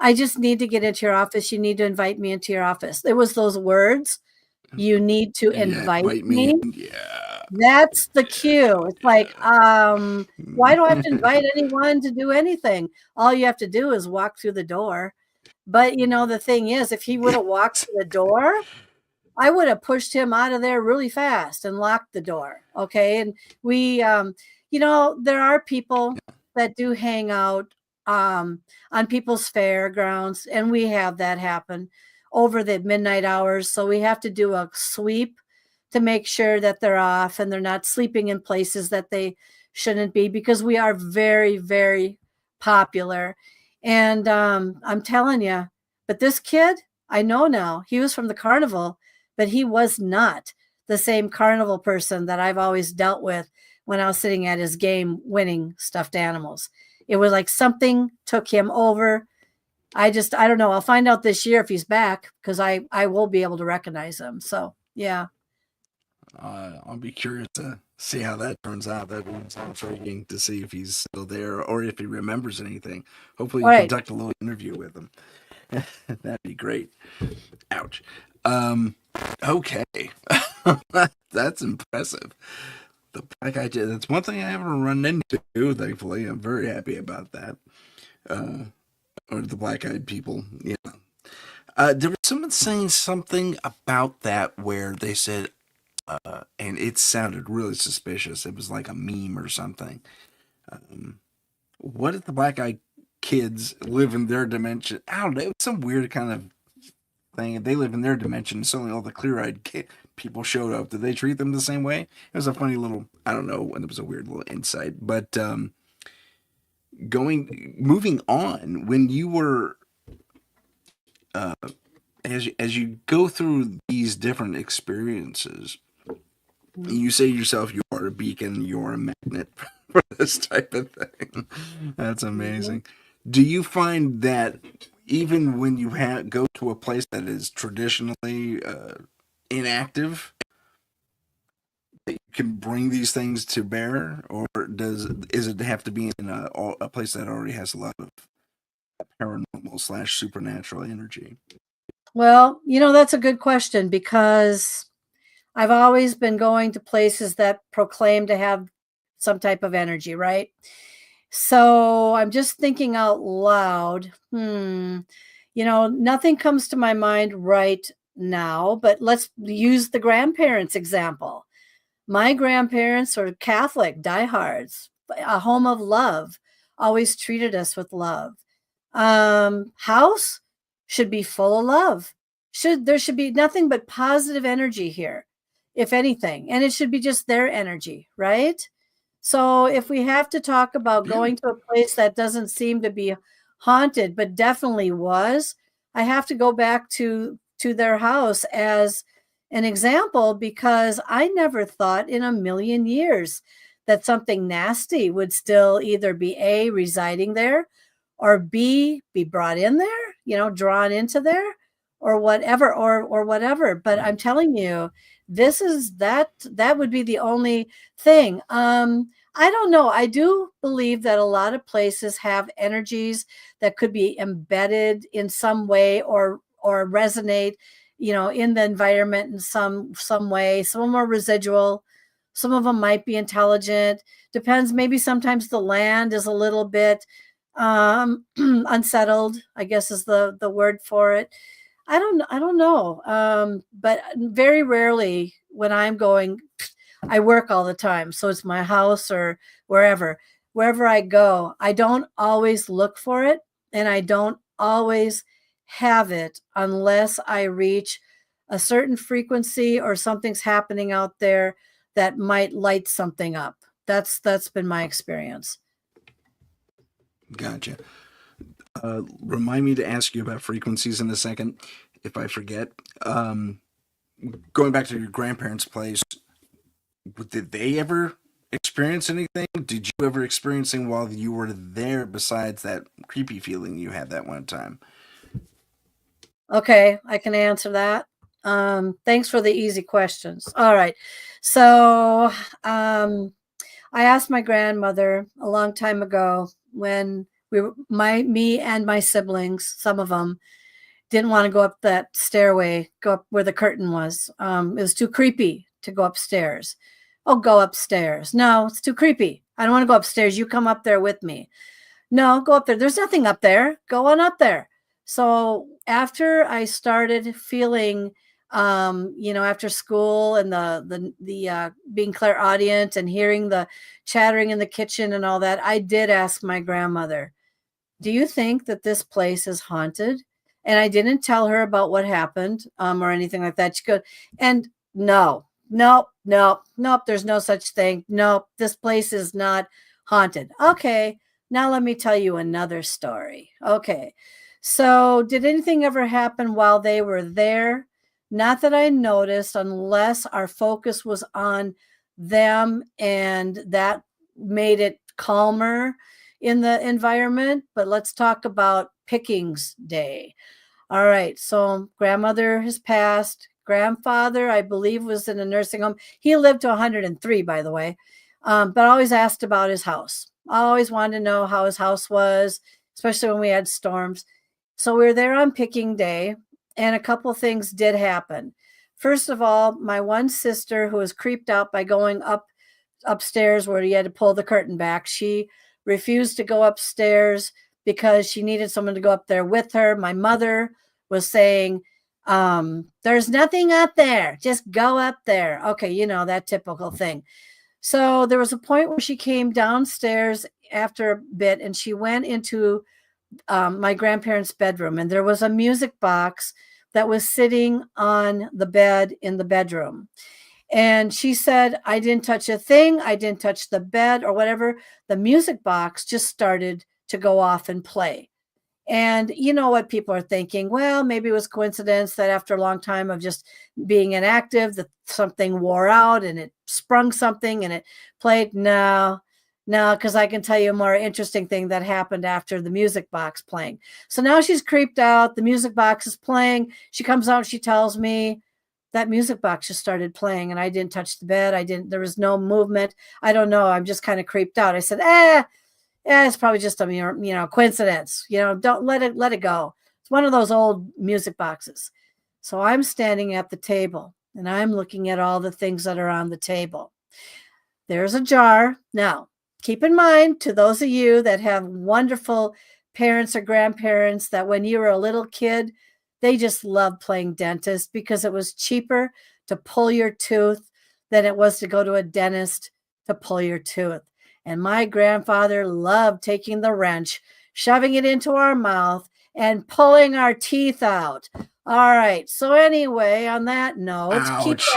I just need to get into your office. You need to invite me into your office. It was those words. You need to invite me. Yeah. That's the cue. It's like, why do I have to invite anyone to do anything? All you have to do is walk through the door. But the thing is, if he would have walked through the door, I would have pushed him out of there really fast and locked the door. Okay. And we, there are people that do hang out on people's fairgrounds, and we have that happen over the midnight hours. So we have to do a sweep to make sure that they're off and they're not sleeping in places that they shouldn't be, because we are very, very popular. And I'm telling you, but this kid, I know now, he was from the carnival, but he was not the same carnival person that I've always dealt with when I was sitting at his game winning stuffed animals. It was like something took him over. I don't know. I'll find out this year if he's back, because I will be able to recognize him. So, yeah. I'll be curious to see how that turns out. That would be intriguing to see if he's still there or if he remembers anything. Hopefully you conduct a little interview with him. That'd be great. Ouch. Okay. That's impressive. The black eye, that's one thing I haven't run into, thankfully. I'm very happy about that. Or the black-eyed people, yeah. There was someone saying something about that where they said, and it sounded really suspicious. It was like a meme or something. What if the black-eyed kids live in their dimension? I don't know. It was some weird kind of thing. They live in their dimension. Suddenly all the clear-eyed people showed up. Did they treat them the same way? It was a funny little, I don't know, and it was a weird little insight. But moving on, when you were as you go through these different experiences, you say to yourself, you are a beacon, you're a magnet for this type of thing. That's amazing. Do you find that even when you go to a place that is traditionally inactive, that you can bring these things to bear, or is it have to be in a place that already has a lot of paranormal / supernatural energy? Well, that's a good question, because I've always been going to places that proclaim to have some type of energy, right? So I'm just thinking out loud. Nothing comes to my mind right now, but let's use the grandparents example. My grandparents are Catholic diehards, a home of love, always treated us with love. House should be full of love. There should be nothing but positive energy here, if anything, and it should be just their energy, right? So if we have to talk about going to a place that doesn't seem to be haunted, but definitely was, I have to go back to their house as an example, because I never thought in a million years that something nasty would still either be A, residing there, or B, be brought in there, drawn into there, or whatever, or whatever. But I'm telling you, that would be the only thing. I don't know. I do believe that a lot of places have energies that could be embedded in some way, or resonate, in the environment in some way. Some of them are residual. Some of them might be intelligent. Depends. Maybe sometimes the land is a little bit unsettled, I guess is the word for it. I don't know. But very rarely when I'm going, I work all the time. So it's my house or wherever I go, I don't always look for it, and I don't always have it unless I reach a certain frequency or something's happening out there that might light something up. That's been my experience. Gotcha. Remind me to ask you about frequencies in a second, if I forget. Going back to your grandparents' place, did they ever experience anything? Did you ever experience anything while you were there besides that creepy feeling you had that one time? Okay, I can answer that. Thanks for the easy questions. All right. So I asked my grandmother a long time ago when me and my siblings, some of them, didn't want to go up that stairway, go up where the curtain was. It was too creepy to go upstairs. Oh, go upstairs. No, it's too creepy. I don't want to go upstairs. You come up there with me. No, go up there. There's nothing up there. Go on up there. So after I started feeling, after school and the being clairaudient and hearing the chattering in the kitchen and all that, I did ask my grandmother, do you think that this place is haunted? And I didn't tell her about what happened or anything like that. She goes, and no, nope, there's no such thing. Nope, this place is not haunted. Okay, now let me tell you another story. Okay, so did anything ever happen while they were there? Not that I noticed, unless our focus was on them and that made it calmer in the environment. But let's talk about pickings day. All right, so grandmother has passed. Grandfather, I believe, was in a nursing home. He lived to 103, by the way, but I always asked about his house. I always wanted to know how his house was, especially when we had storms. So we were there on picking day, and a couple things did happen. First of all, my one sister, who was creeped out by going upstairs where you had to pull the curtain back, she refused to go upstairs because she needed someone to go up there with her. My mother was saying, there's nothing up there. Just go up there. Okay, that typical thing. So there was a point where she came downstairs after a bit, and she went into my grandparents' bedroom, and there was a music box that was sitting on the bed in the bedroom. And she said, I didn't touch a thing. I didn't touch the bed or whatever. The music box just started to go off and play. And you know what people are thinking? Well, maybe it was coincidence that after a long time of just being inactive, that something wore out and it sprung something and it played. No, because I can tell you a more interesting thing that happened after the music box playing. So now she's creeped out. The music box is playing. She comes out, she tells me that music box just started playing and I didn't touch the bed. There was no movement. I don't know. I'm just kind of creeped out. I said, it's probably just a coincidence. Don't let it go. It's one of those old music boxes. So I'm standing at the table and I'm looking at all the things that are on the table. There's a jar. Now, keep in mind, to those of you that have wonderful parents or grandparents, that when you were a little kid, they just loved playing dentist because it was cheaper to pull your tooth than it was to go to a dentist to pull your tooth. And my grandfather loved taking the wrench, shoving it into our mouth, and pulling our teeth out. All right. So anyway, on that note, keep Ouch.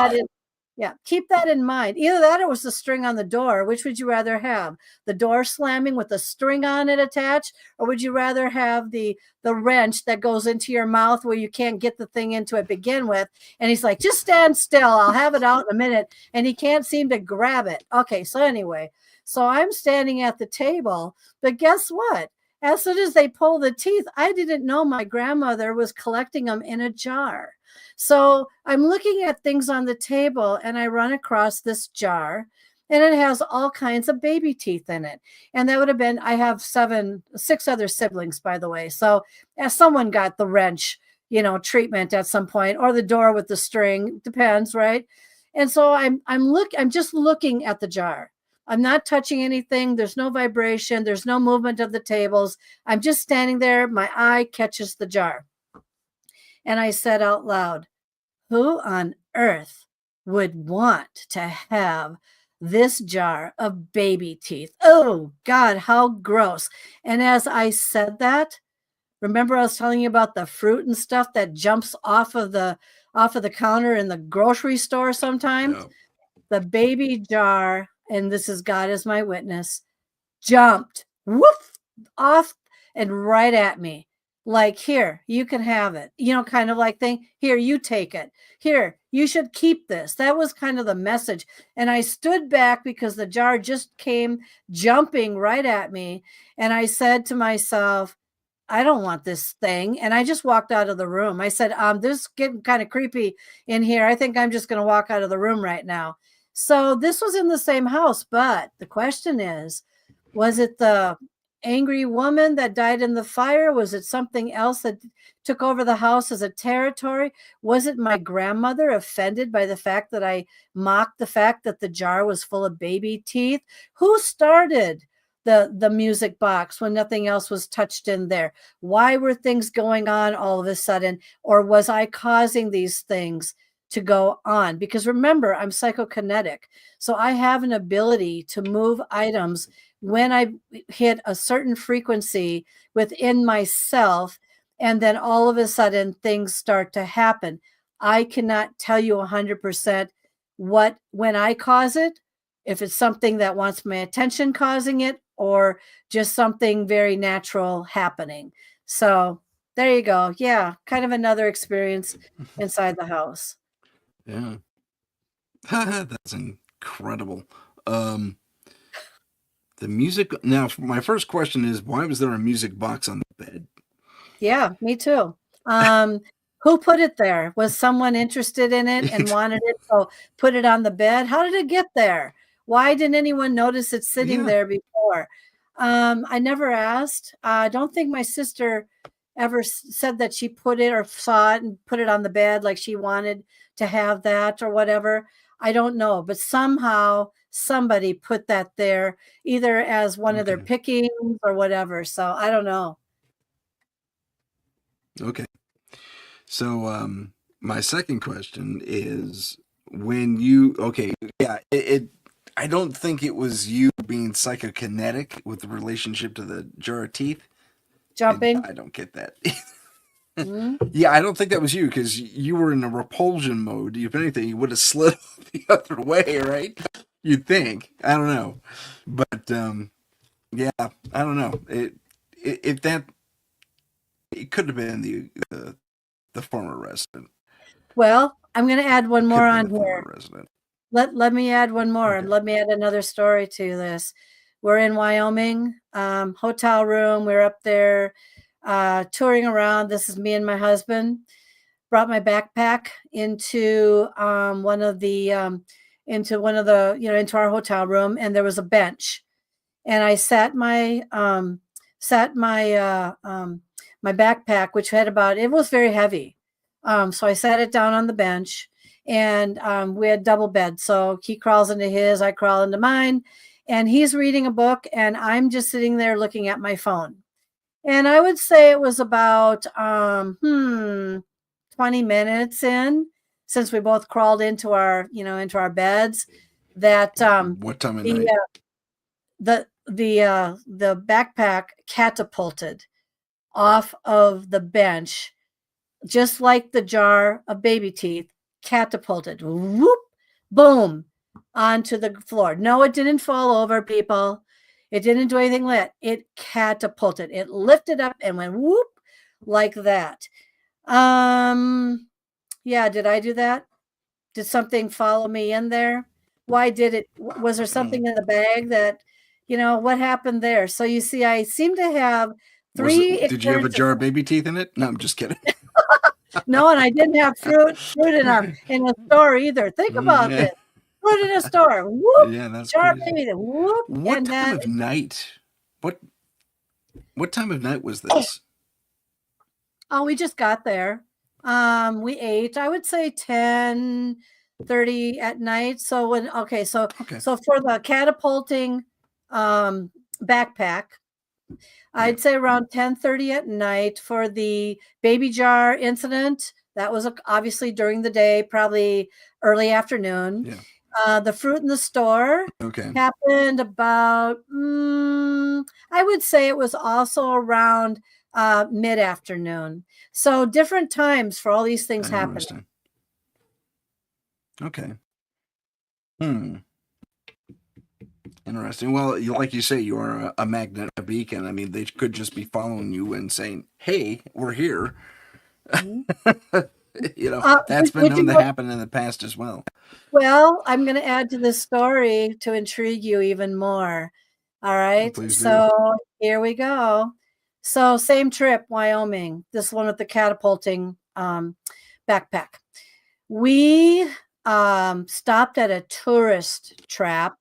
that in mind. Either that or was the string on the door. Which would you rather have? The door slamming with the string on it attached, or would you rather have the wrench that goes into your mouth where you can't get the thing into it begin with? And he's like, just stand still. I'll have it out in a minute. And he can't seem to grab it. Okay. So anyway, so I'm standing at the table, but guess what? As soon as they pull the teeth, I didn't know my grandmother was collecting them in a jar. So I'm looking at things on the table and I run across this jar and it has all kinds of baby teeth in it. And that would have been, I have 6 other siblings, by the way. So as someone got the wrench, treatment at some point, or the door with the string, depends, right? And so I'm just looking at the jar. I'm not touching anything. There's no vibration. There's no movement of the tables. I'm just standing there. My eye catches the jar. And I said out loud, who on earth would want to have this jar of baby teeth? Oh, God, how gross. And as I said that, remember I was telling you about the fruit and stuff that jumps off of the counter in the grocery store sometimes? Yeah. The baby jar, and this is God as my witness, jumped woof off and right at me. Like, here, you can have it, kind of like thing. Here, you take it. Here, you should keep this. That was kind of the message. And I stood back because the jar just came jumping right at me. And I said to myself, I don't want this thing. And I just walked out of the room. I said, this is getting kind of creepy in here. I think I'm just going to walk out of the room right now. So this was in the same house. But the question is, was it the angry woman that died in the fire? Was it something else that took over the house as a territory? Was it my grandmother offended by the fact that I mocked the fact that the jar was full of baby teeth? Who started the music box when nothing else was touched in there? Why were things going on all of a sudden? Or was I causing these things to go on? Because remember, I'm psychokinetic. So I have an ability to move items when I hit a certain frequency within myself, and then all of a sudden things start to happen. I cannot tell you 100% when I cause it, if it's something that wants my attention causing it, or just something very natural happening. So there you go. Yeah, kind of another experience inside the house. Yeah. That's incredible. The music. Now, my first question is, why was there a music box on the bed? Yeah, me too. Who put it there? Was someone interested in it and wanted it, so put it on the bed? How did it get there? Why didn't anyone notice it sitting Yeah. there before? I never asked. I don't think my sister ever said that she put it or saw it and put it on the bed like she wanted to have that or whatever. I don't know, but somehow somebody put that there either as one of their Okay. pickings or whatever. So I don't know. Okay. So, my second question is, when you, okay, yeah, I don't think it was you being psychokinetic with the relationship to the jar of teeth. Jumping. I don't get that. Mhm. Yeah, I don't think that was you, because you were in a repulsion mode. If anything, you would have slid the other way, right? You'd think. I don't know. But, yeah, I don't know. It could have been the former resident. Well, I'm going to add one Could more have on been the here. former resident. Let me add one more. Okay. Let me add another story to this. We're in Wyoming, hotel room. We're up there touring around. This is me and my husband. Brought my backpack into into our hotel room, and there was a bench, and I sat my my backpack, which had it was very heavy. So I sat it down on the bench, and we had double bed. So he crawls into his, I crawl into mine, and he's reading a book, and I'm just sitting there looking at my phone. And I would say it was about 20 minutes in, since we both crawled into our beds, that What time of the night? the backpack catapulted off of the bench, just like the jar of baby teeth, catapulted, whoop, boom, onto the floor. No, it didn't fall over, people. It didn't do anything like that. It catapulted. It lifted up and went whoop like that. Yeah, did I do that? Did something follow me in there? Why did it? Was there something in the bag that, what happened there? So you see, I seem to have three. Did you have a jar of baby teeth in it? No, I'm just kidding. No, and I didn't have fruit in a store either. Think about this. Fruit in a store. Whoop. Yeah, that's jar crazy. baby. Whoop. What and time of night? What time of night was this? Oh, we just got there. We ate, I would say 10:30 at night. So so for the catapulting backpack, I'd say around 10:30 at night. For the baby jar incident, that was obviously during the day, probably early afternoon. Yeah. The fruit in the store happened about, I would say it was also around mid-afternoon. So different times for all these things happening. Okay. Interesting. Well, like you say, you are a magnet, a beacon. I mean, they could just be following you and saying, "Hey, we're here." That's been known to happen in the past as well. Well, I'm going to add to this story to intrigue you even more. All right. So here we go. So same trip, Wyoming. This one with the catapulting backpack. We stopped at a tourist trap.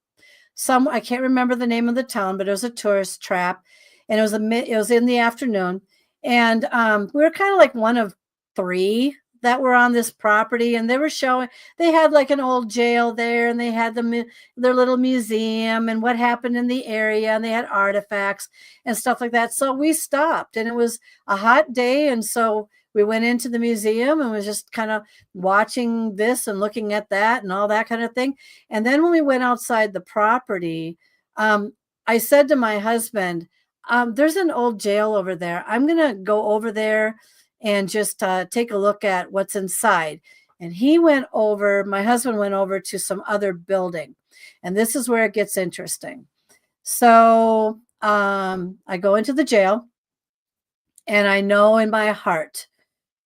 I can't remember the name of the town, but it was a tourist trap, and it was in the afternoon, and we were kind of like one of three that were on this property, and they had like an old jail there, and they had their little museum and what happened in the area, and they had artifacts and stuff like that. So we stopped, and it was a hot day, and so we went into the museum and was just kind of watching this and looking at that and all that kind of thing. And then when we went outside the property, I said to my husband, there's an old jail over there. I'm going to go over there and just take a look at what's inside. And my husband went over to some other building. And this is where it gets interesting. So I go into the jail, and I know in my heart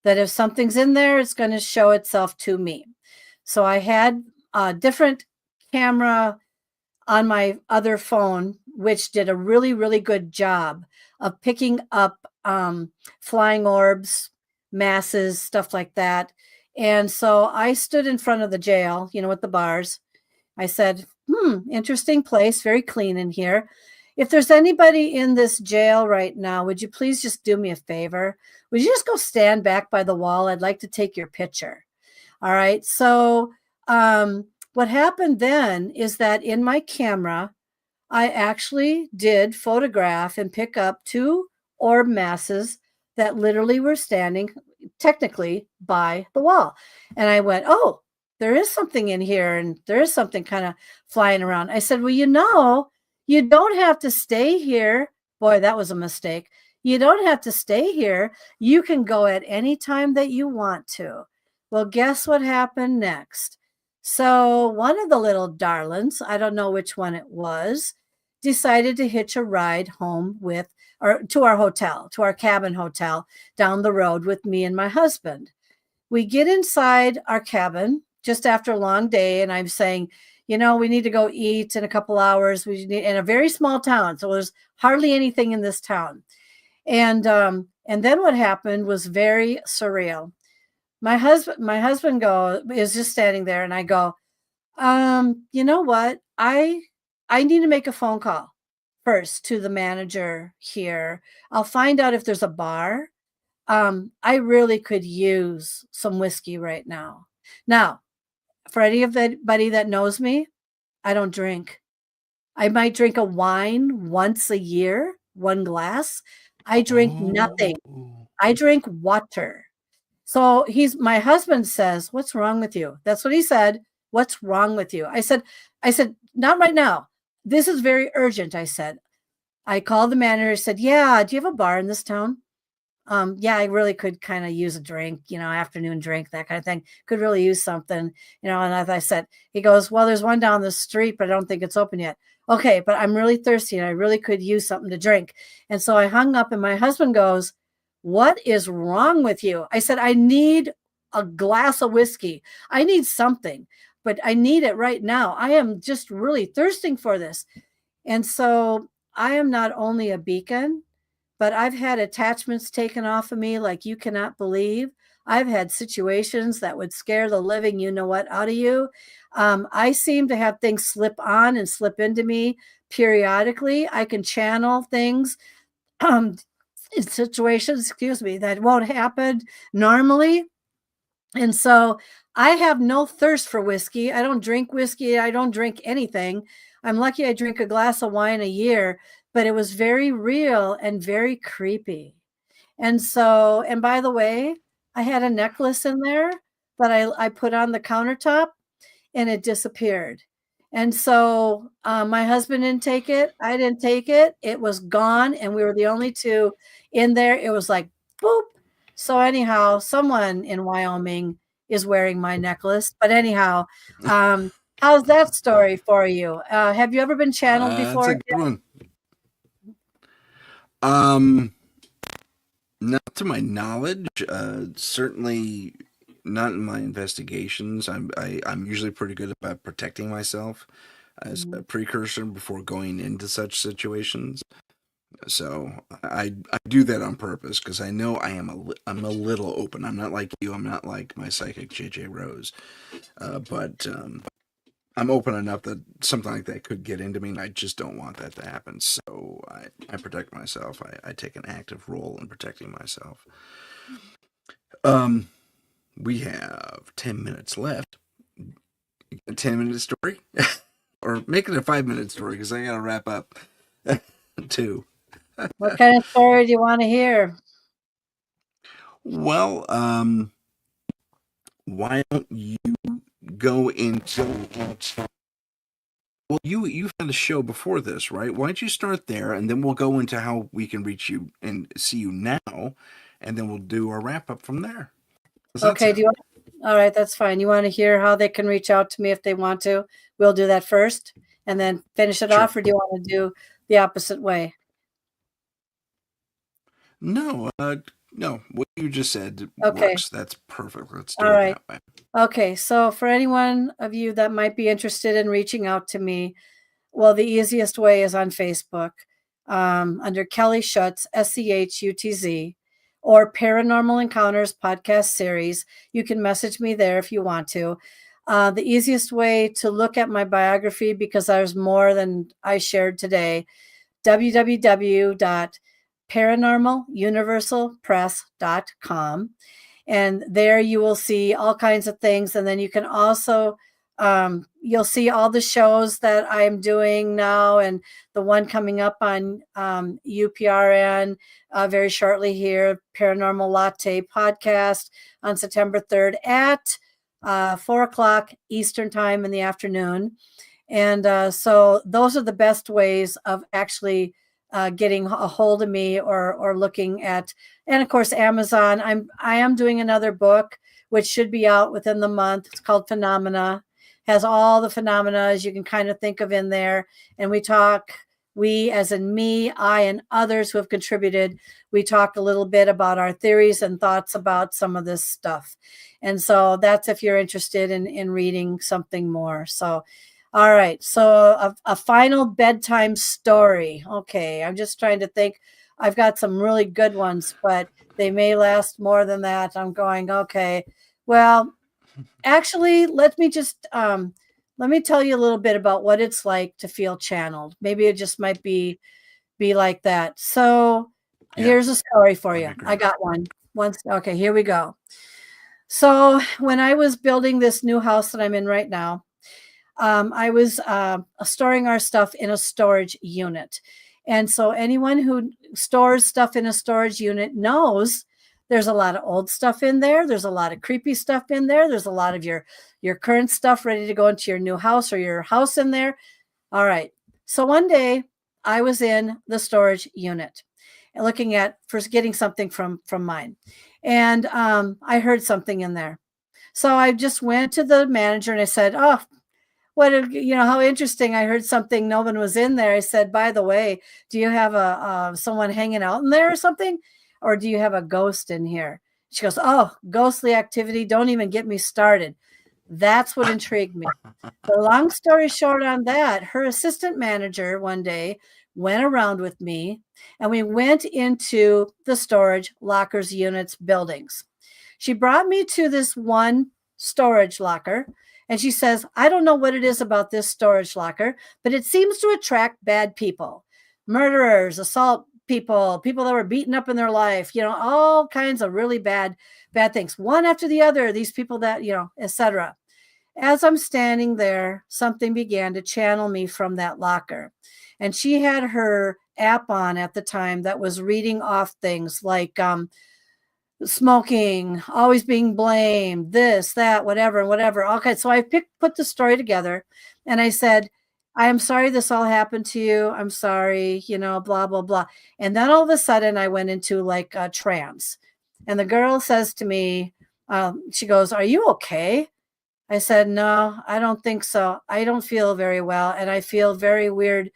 that if something's in there, it's going to show itself to me. So I had a different camera on my other phone, which did a really, really good job of picking up flying orbs, masses, stuff like that. And so I stood in front of the jail, with the bars. I said, interesting place, very clean in here. If there's anybody in this jail right now, would you please just do me a favor? Would you just go stand back by the wall? I'd like to take your picture. All right. So what happened then is that in my camera, I actually did photograph and pick up 2 orb masses that literally were standing technically by the wall. And I went, oh, there is something in here, and there is something kind of flying around. I said, well, you don't have to stay here. Boy, that was a mistake. You don't have to stay here. You can go at any time that you want to. Well, guess what happened next? So one of the little darlings, I don't know which one it was, decided to hitch a ride home to our hotel, to our cabin hotel down the road with me and my husband. We get inside our cabin just after a long day, and I'm saying, we need to go eat in a couple hours. In a very small town, so there's hardly anything in this town. And then what happened was very surreal. My husband is just standing there, and I go, you know what? I need to make a phone call first to the manager here. I'll find out if there's a bar. I really could use some whiskey right now. Now, for anybody that knows me, I don't drink. I might drink a wine once a year, 1 glass. I drink nothing. I drink water. So my husband says, "What's wrong with you?" That's what he said. "What's wrong with you?" I said, "Not right now. this is very urgent, I said. I called the manager, said, yeah, do you have a bar in this town? Yeah, I really could kind of use a drink, afternoon drink, that kind of thing. Could really use something, and as I said, he goes, well, there's one down the street, but I don't think it's open yet. Okay, but I'm really thirsty and I really could use something to drink. And so I hung up and my husband goes, what is wrong with you? I said, I need a glass of whiskey. I need something, but I need it right now. I am just really thirsting for this. And so I am not only a beacon, but I've had attachments taken off of me like you cannot believe. I've had situations that would scare the living out of you. I seem to have things slip on and slip into me periodically. I can channel things in situations, that won't happen normally. And so I have no thirst for whiskey. I don't drink whiskey. I don't drink anything. I'm lucky I drink a glass of wine a year, but it was very real and very creepy. And so, and by the way, I had a necklace in there that I put on the countertop and it disappeared. And so my husband didn't take it. I didn't take it. It was gone. And we were the only two in there. It was like, boop. So anyhow, someone in Wyoming is wearing my necklace. But anyhow, how's that story for you? Have you ever been channeled before? That's a good one. Not to my knowledge. Certainly not in my investigations. I'm usually pretty good about protecting myself as a precursor before going into such situations. So I do that on purpose because I know I'm a little open. I'm not like you. I'm not like my psychic JJ Rose, but I'm open enough that something like that could get into me, and I just don't want that to happen. So I protect myself. I take an active role in protecting myself. We have 10 minutes left. A 10-minute story? Or make it a 5-minute story because I got to wrap up too. What kind of story do you want to hear? Well, why don't you go into... Well, you've had a show before this, right? Why don't you start there, and then we'll go into how we can reach you and see you now, and then we'll do our wrap-up from there. Okay, all right, that's fine. You want to hear how they can reach out to me if they want to? We'll do that first and then finish it off, or do you want to do the opposite way? No, what you just said works. That's perfect. Let's do it that way. Okay, so for anyone of you that might be interested in reaching out to me, well, the easiest way is on Facebook under Kelly Schutz, SCHUTZ, or Paranormal Encounters podcast series. You can message me there if you want to. The easiest way to look at my biography, because there's more than I shared today, www.paranormaluniversalpress.com. And there you will see all kinds of things. And then you can also, you'll see all the shows that I'm doing now and the one coming up on UPRN very shortly here, Paranormal Latte podcast on September 3rd at 4:00 Eastern time in the afternoon. And so those are the best ways of actually getting a hold of me or looking at, and of course, Amazon. I am doing another book, which should be out within the month. It's called Phenomena. Has all the phenomena as you can kind of think of in there. And we as in me, I, and others who have contributed, we talk a little bit about our theories and thoughts about some of this stuff. And so that's if you're interested in reading something more. So all right. So a final bedtime story. Okay. I'm just trying to think. I've got some really good ones, but they may last more than that. I'm going, okay. Well, actually, let me tell you a little bit about what it's like to feel channeled. Maybe it just might be like that. So here's a story for you. I got one. Okay, here we go. So when I was building this new house that I'm in right now, I was storing our stuff in a storage unit. And so anyone who stores stuff in a storage unit knows there's a lot of old stuff in there. There's a lot of creepy stuff in there. There's a lot of your current stuff ready to go into your new house or your house in there. All right. So one day I was in the storage unit and looking at first getting something from mine. And I heard something in there. So I just went to the manager and I said, "Oh, how interesting. I heard something. No one was in there." I said, "By the way, do you have someone hanging out in there or something? Or do you have a ghost in here?" She goes, "Oh, ghostly activity. Don't even get me started." That's what intrigued me. The long story short on that, her assistant manager one day went around with me and we went into the storage lockers, units, buildings. She brought me to this one storage locker and she says, "I don't know what it is about this storage locker, but it seems to attract bad people, murderers, assault people, people that were beaten up in their life, all kinds of really bad things, one after the other, these people that, etc." As I'm standing there, something began to channel me from that locker. And she had her app on at the time that was reading off things like smoking, always being blamed, this, that, whatever, and whatever. Okay, so I put the story together and I said, "I am sorry this all happened to you. I'm sorry, blah, blah, blah." And then all of a sudden I went into like a trance. And the girl says to me, she goes, "Are you okay?" I said, "No, I don't think so. I don't feel very well. And I feel very weird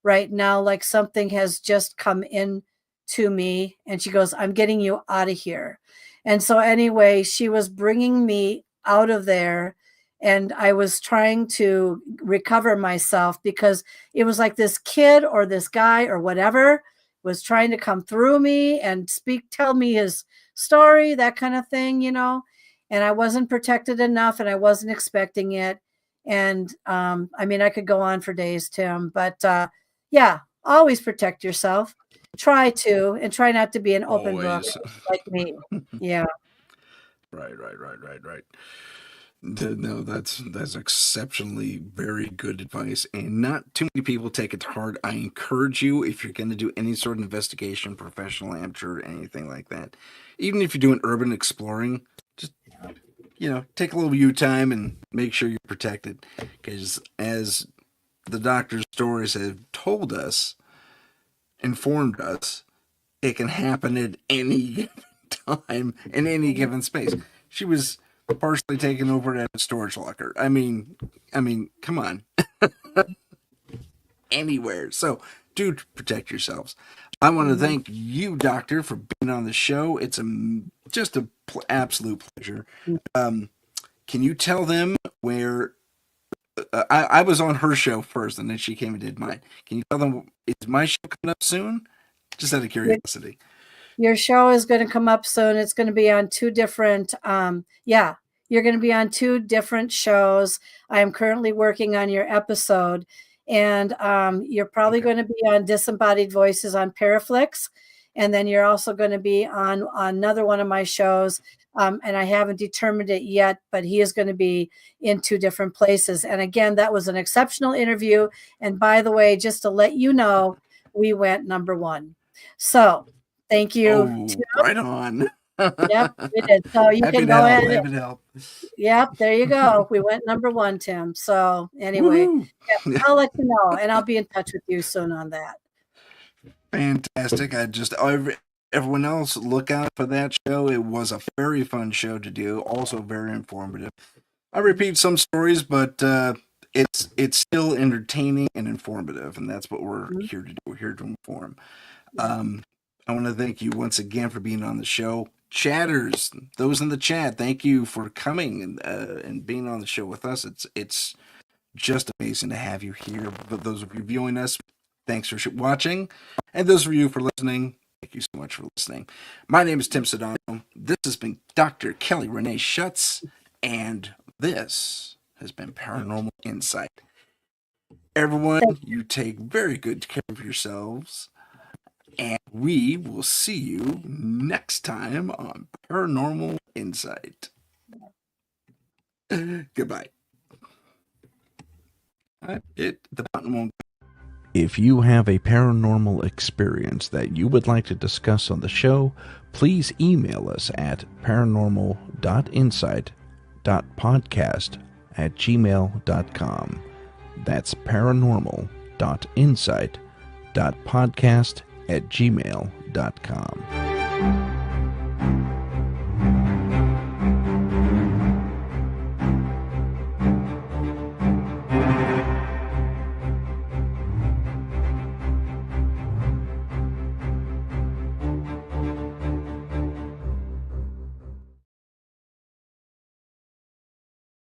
right now, like something has just come in to me." And she goes, "I'm getting you out of here." And so anyway, she was bringing me out of there. And I was trying to recover myself because it was like this kid or this guy or whatever was trying to come through me and tell me his story, that kind of thing, and I wasn't protected enough and I wasn't expecting it. And I could go on for days, Tim, but yeah, always protect yourself. Try to, and try not to be an open book Always. like me. Yeah. Right. No, that's exceptionally very good advice, and not too many people take it to heart. I encourage you, if you're going to do any sort of investigation, professional, amateur, anything like that, even if you're doing urban exploring, just take a little of your time and make sure you're protected, because as the doctor's stories have told us, informed us, it can happen at any given time in any given space. She was partially taken over at a storage locker. I mean, come on. Anywhere. So do protect yourselves. I want to thank you, Doctor, for being on the show. It's just a absolute pleasure. Can you tell them where I was on her show first, and then she came and did mine. Can you tell them, is my show coming up soon? Just out of curiosity. Your show is going to come up soon. It's going to be on two different, you're going to be on two different shows. I am currently working on your episode, and you're probably going to be on Disembodied Voices on PARAFlixx, and then you're also going to be on another one of my shows, and I haven't determined it yet, but he is going to be in two different places. And again, that was an exceptional interview. And by the way, just to let you know, we went #1. So thank you. Oh, right on. Yep, we did. So you Happy can to go help. ahead. Happy to help. Yep, there you go. We went #1, Tim. So anyway, I'll let you know, and I'll be in touch with you soon on that. Fantastic. Everyone else, look out for that show. It was a very fun show to do. Also very informative. I repeat some stories, but it's still entertaining and informative, and that's what we're here to do. We're here to inform. I want to thank you once again for being on the show. Chatters, those in the chat, thank you for coming and being on the show with us. It's just amazing to have you here. But those of you viewing us, thanks for watching. And those of you for listening, thank you so much for listening. My name is Tim Sudano. This has been Dr. Kelly Renee Schutz, and this has been Paranormal Insight. Everyone, you take very good care of yourselves, and we will see you next time on Paranormal Insight. Goodbye. The button won't. If you have a paranormal experience that you would like to discuss on the show, please email us at paranormal.insight.podcast@gmail.com. That's paranormal renee.insight.podcast@gmail.com.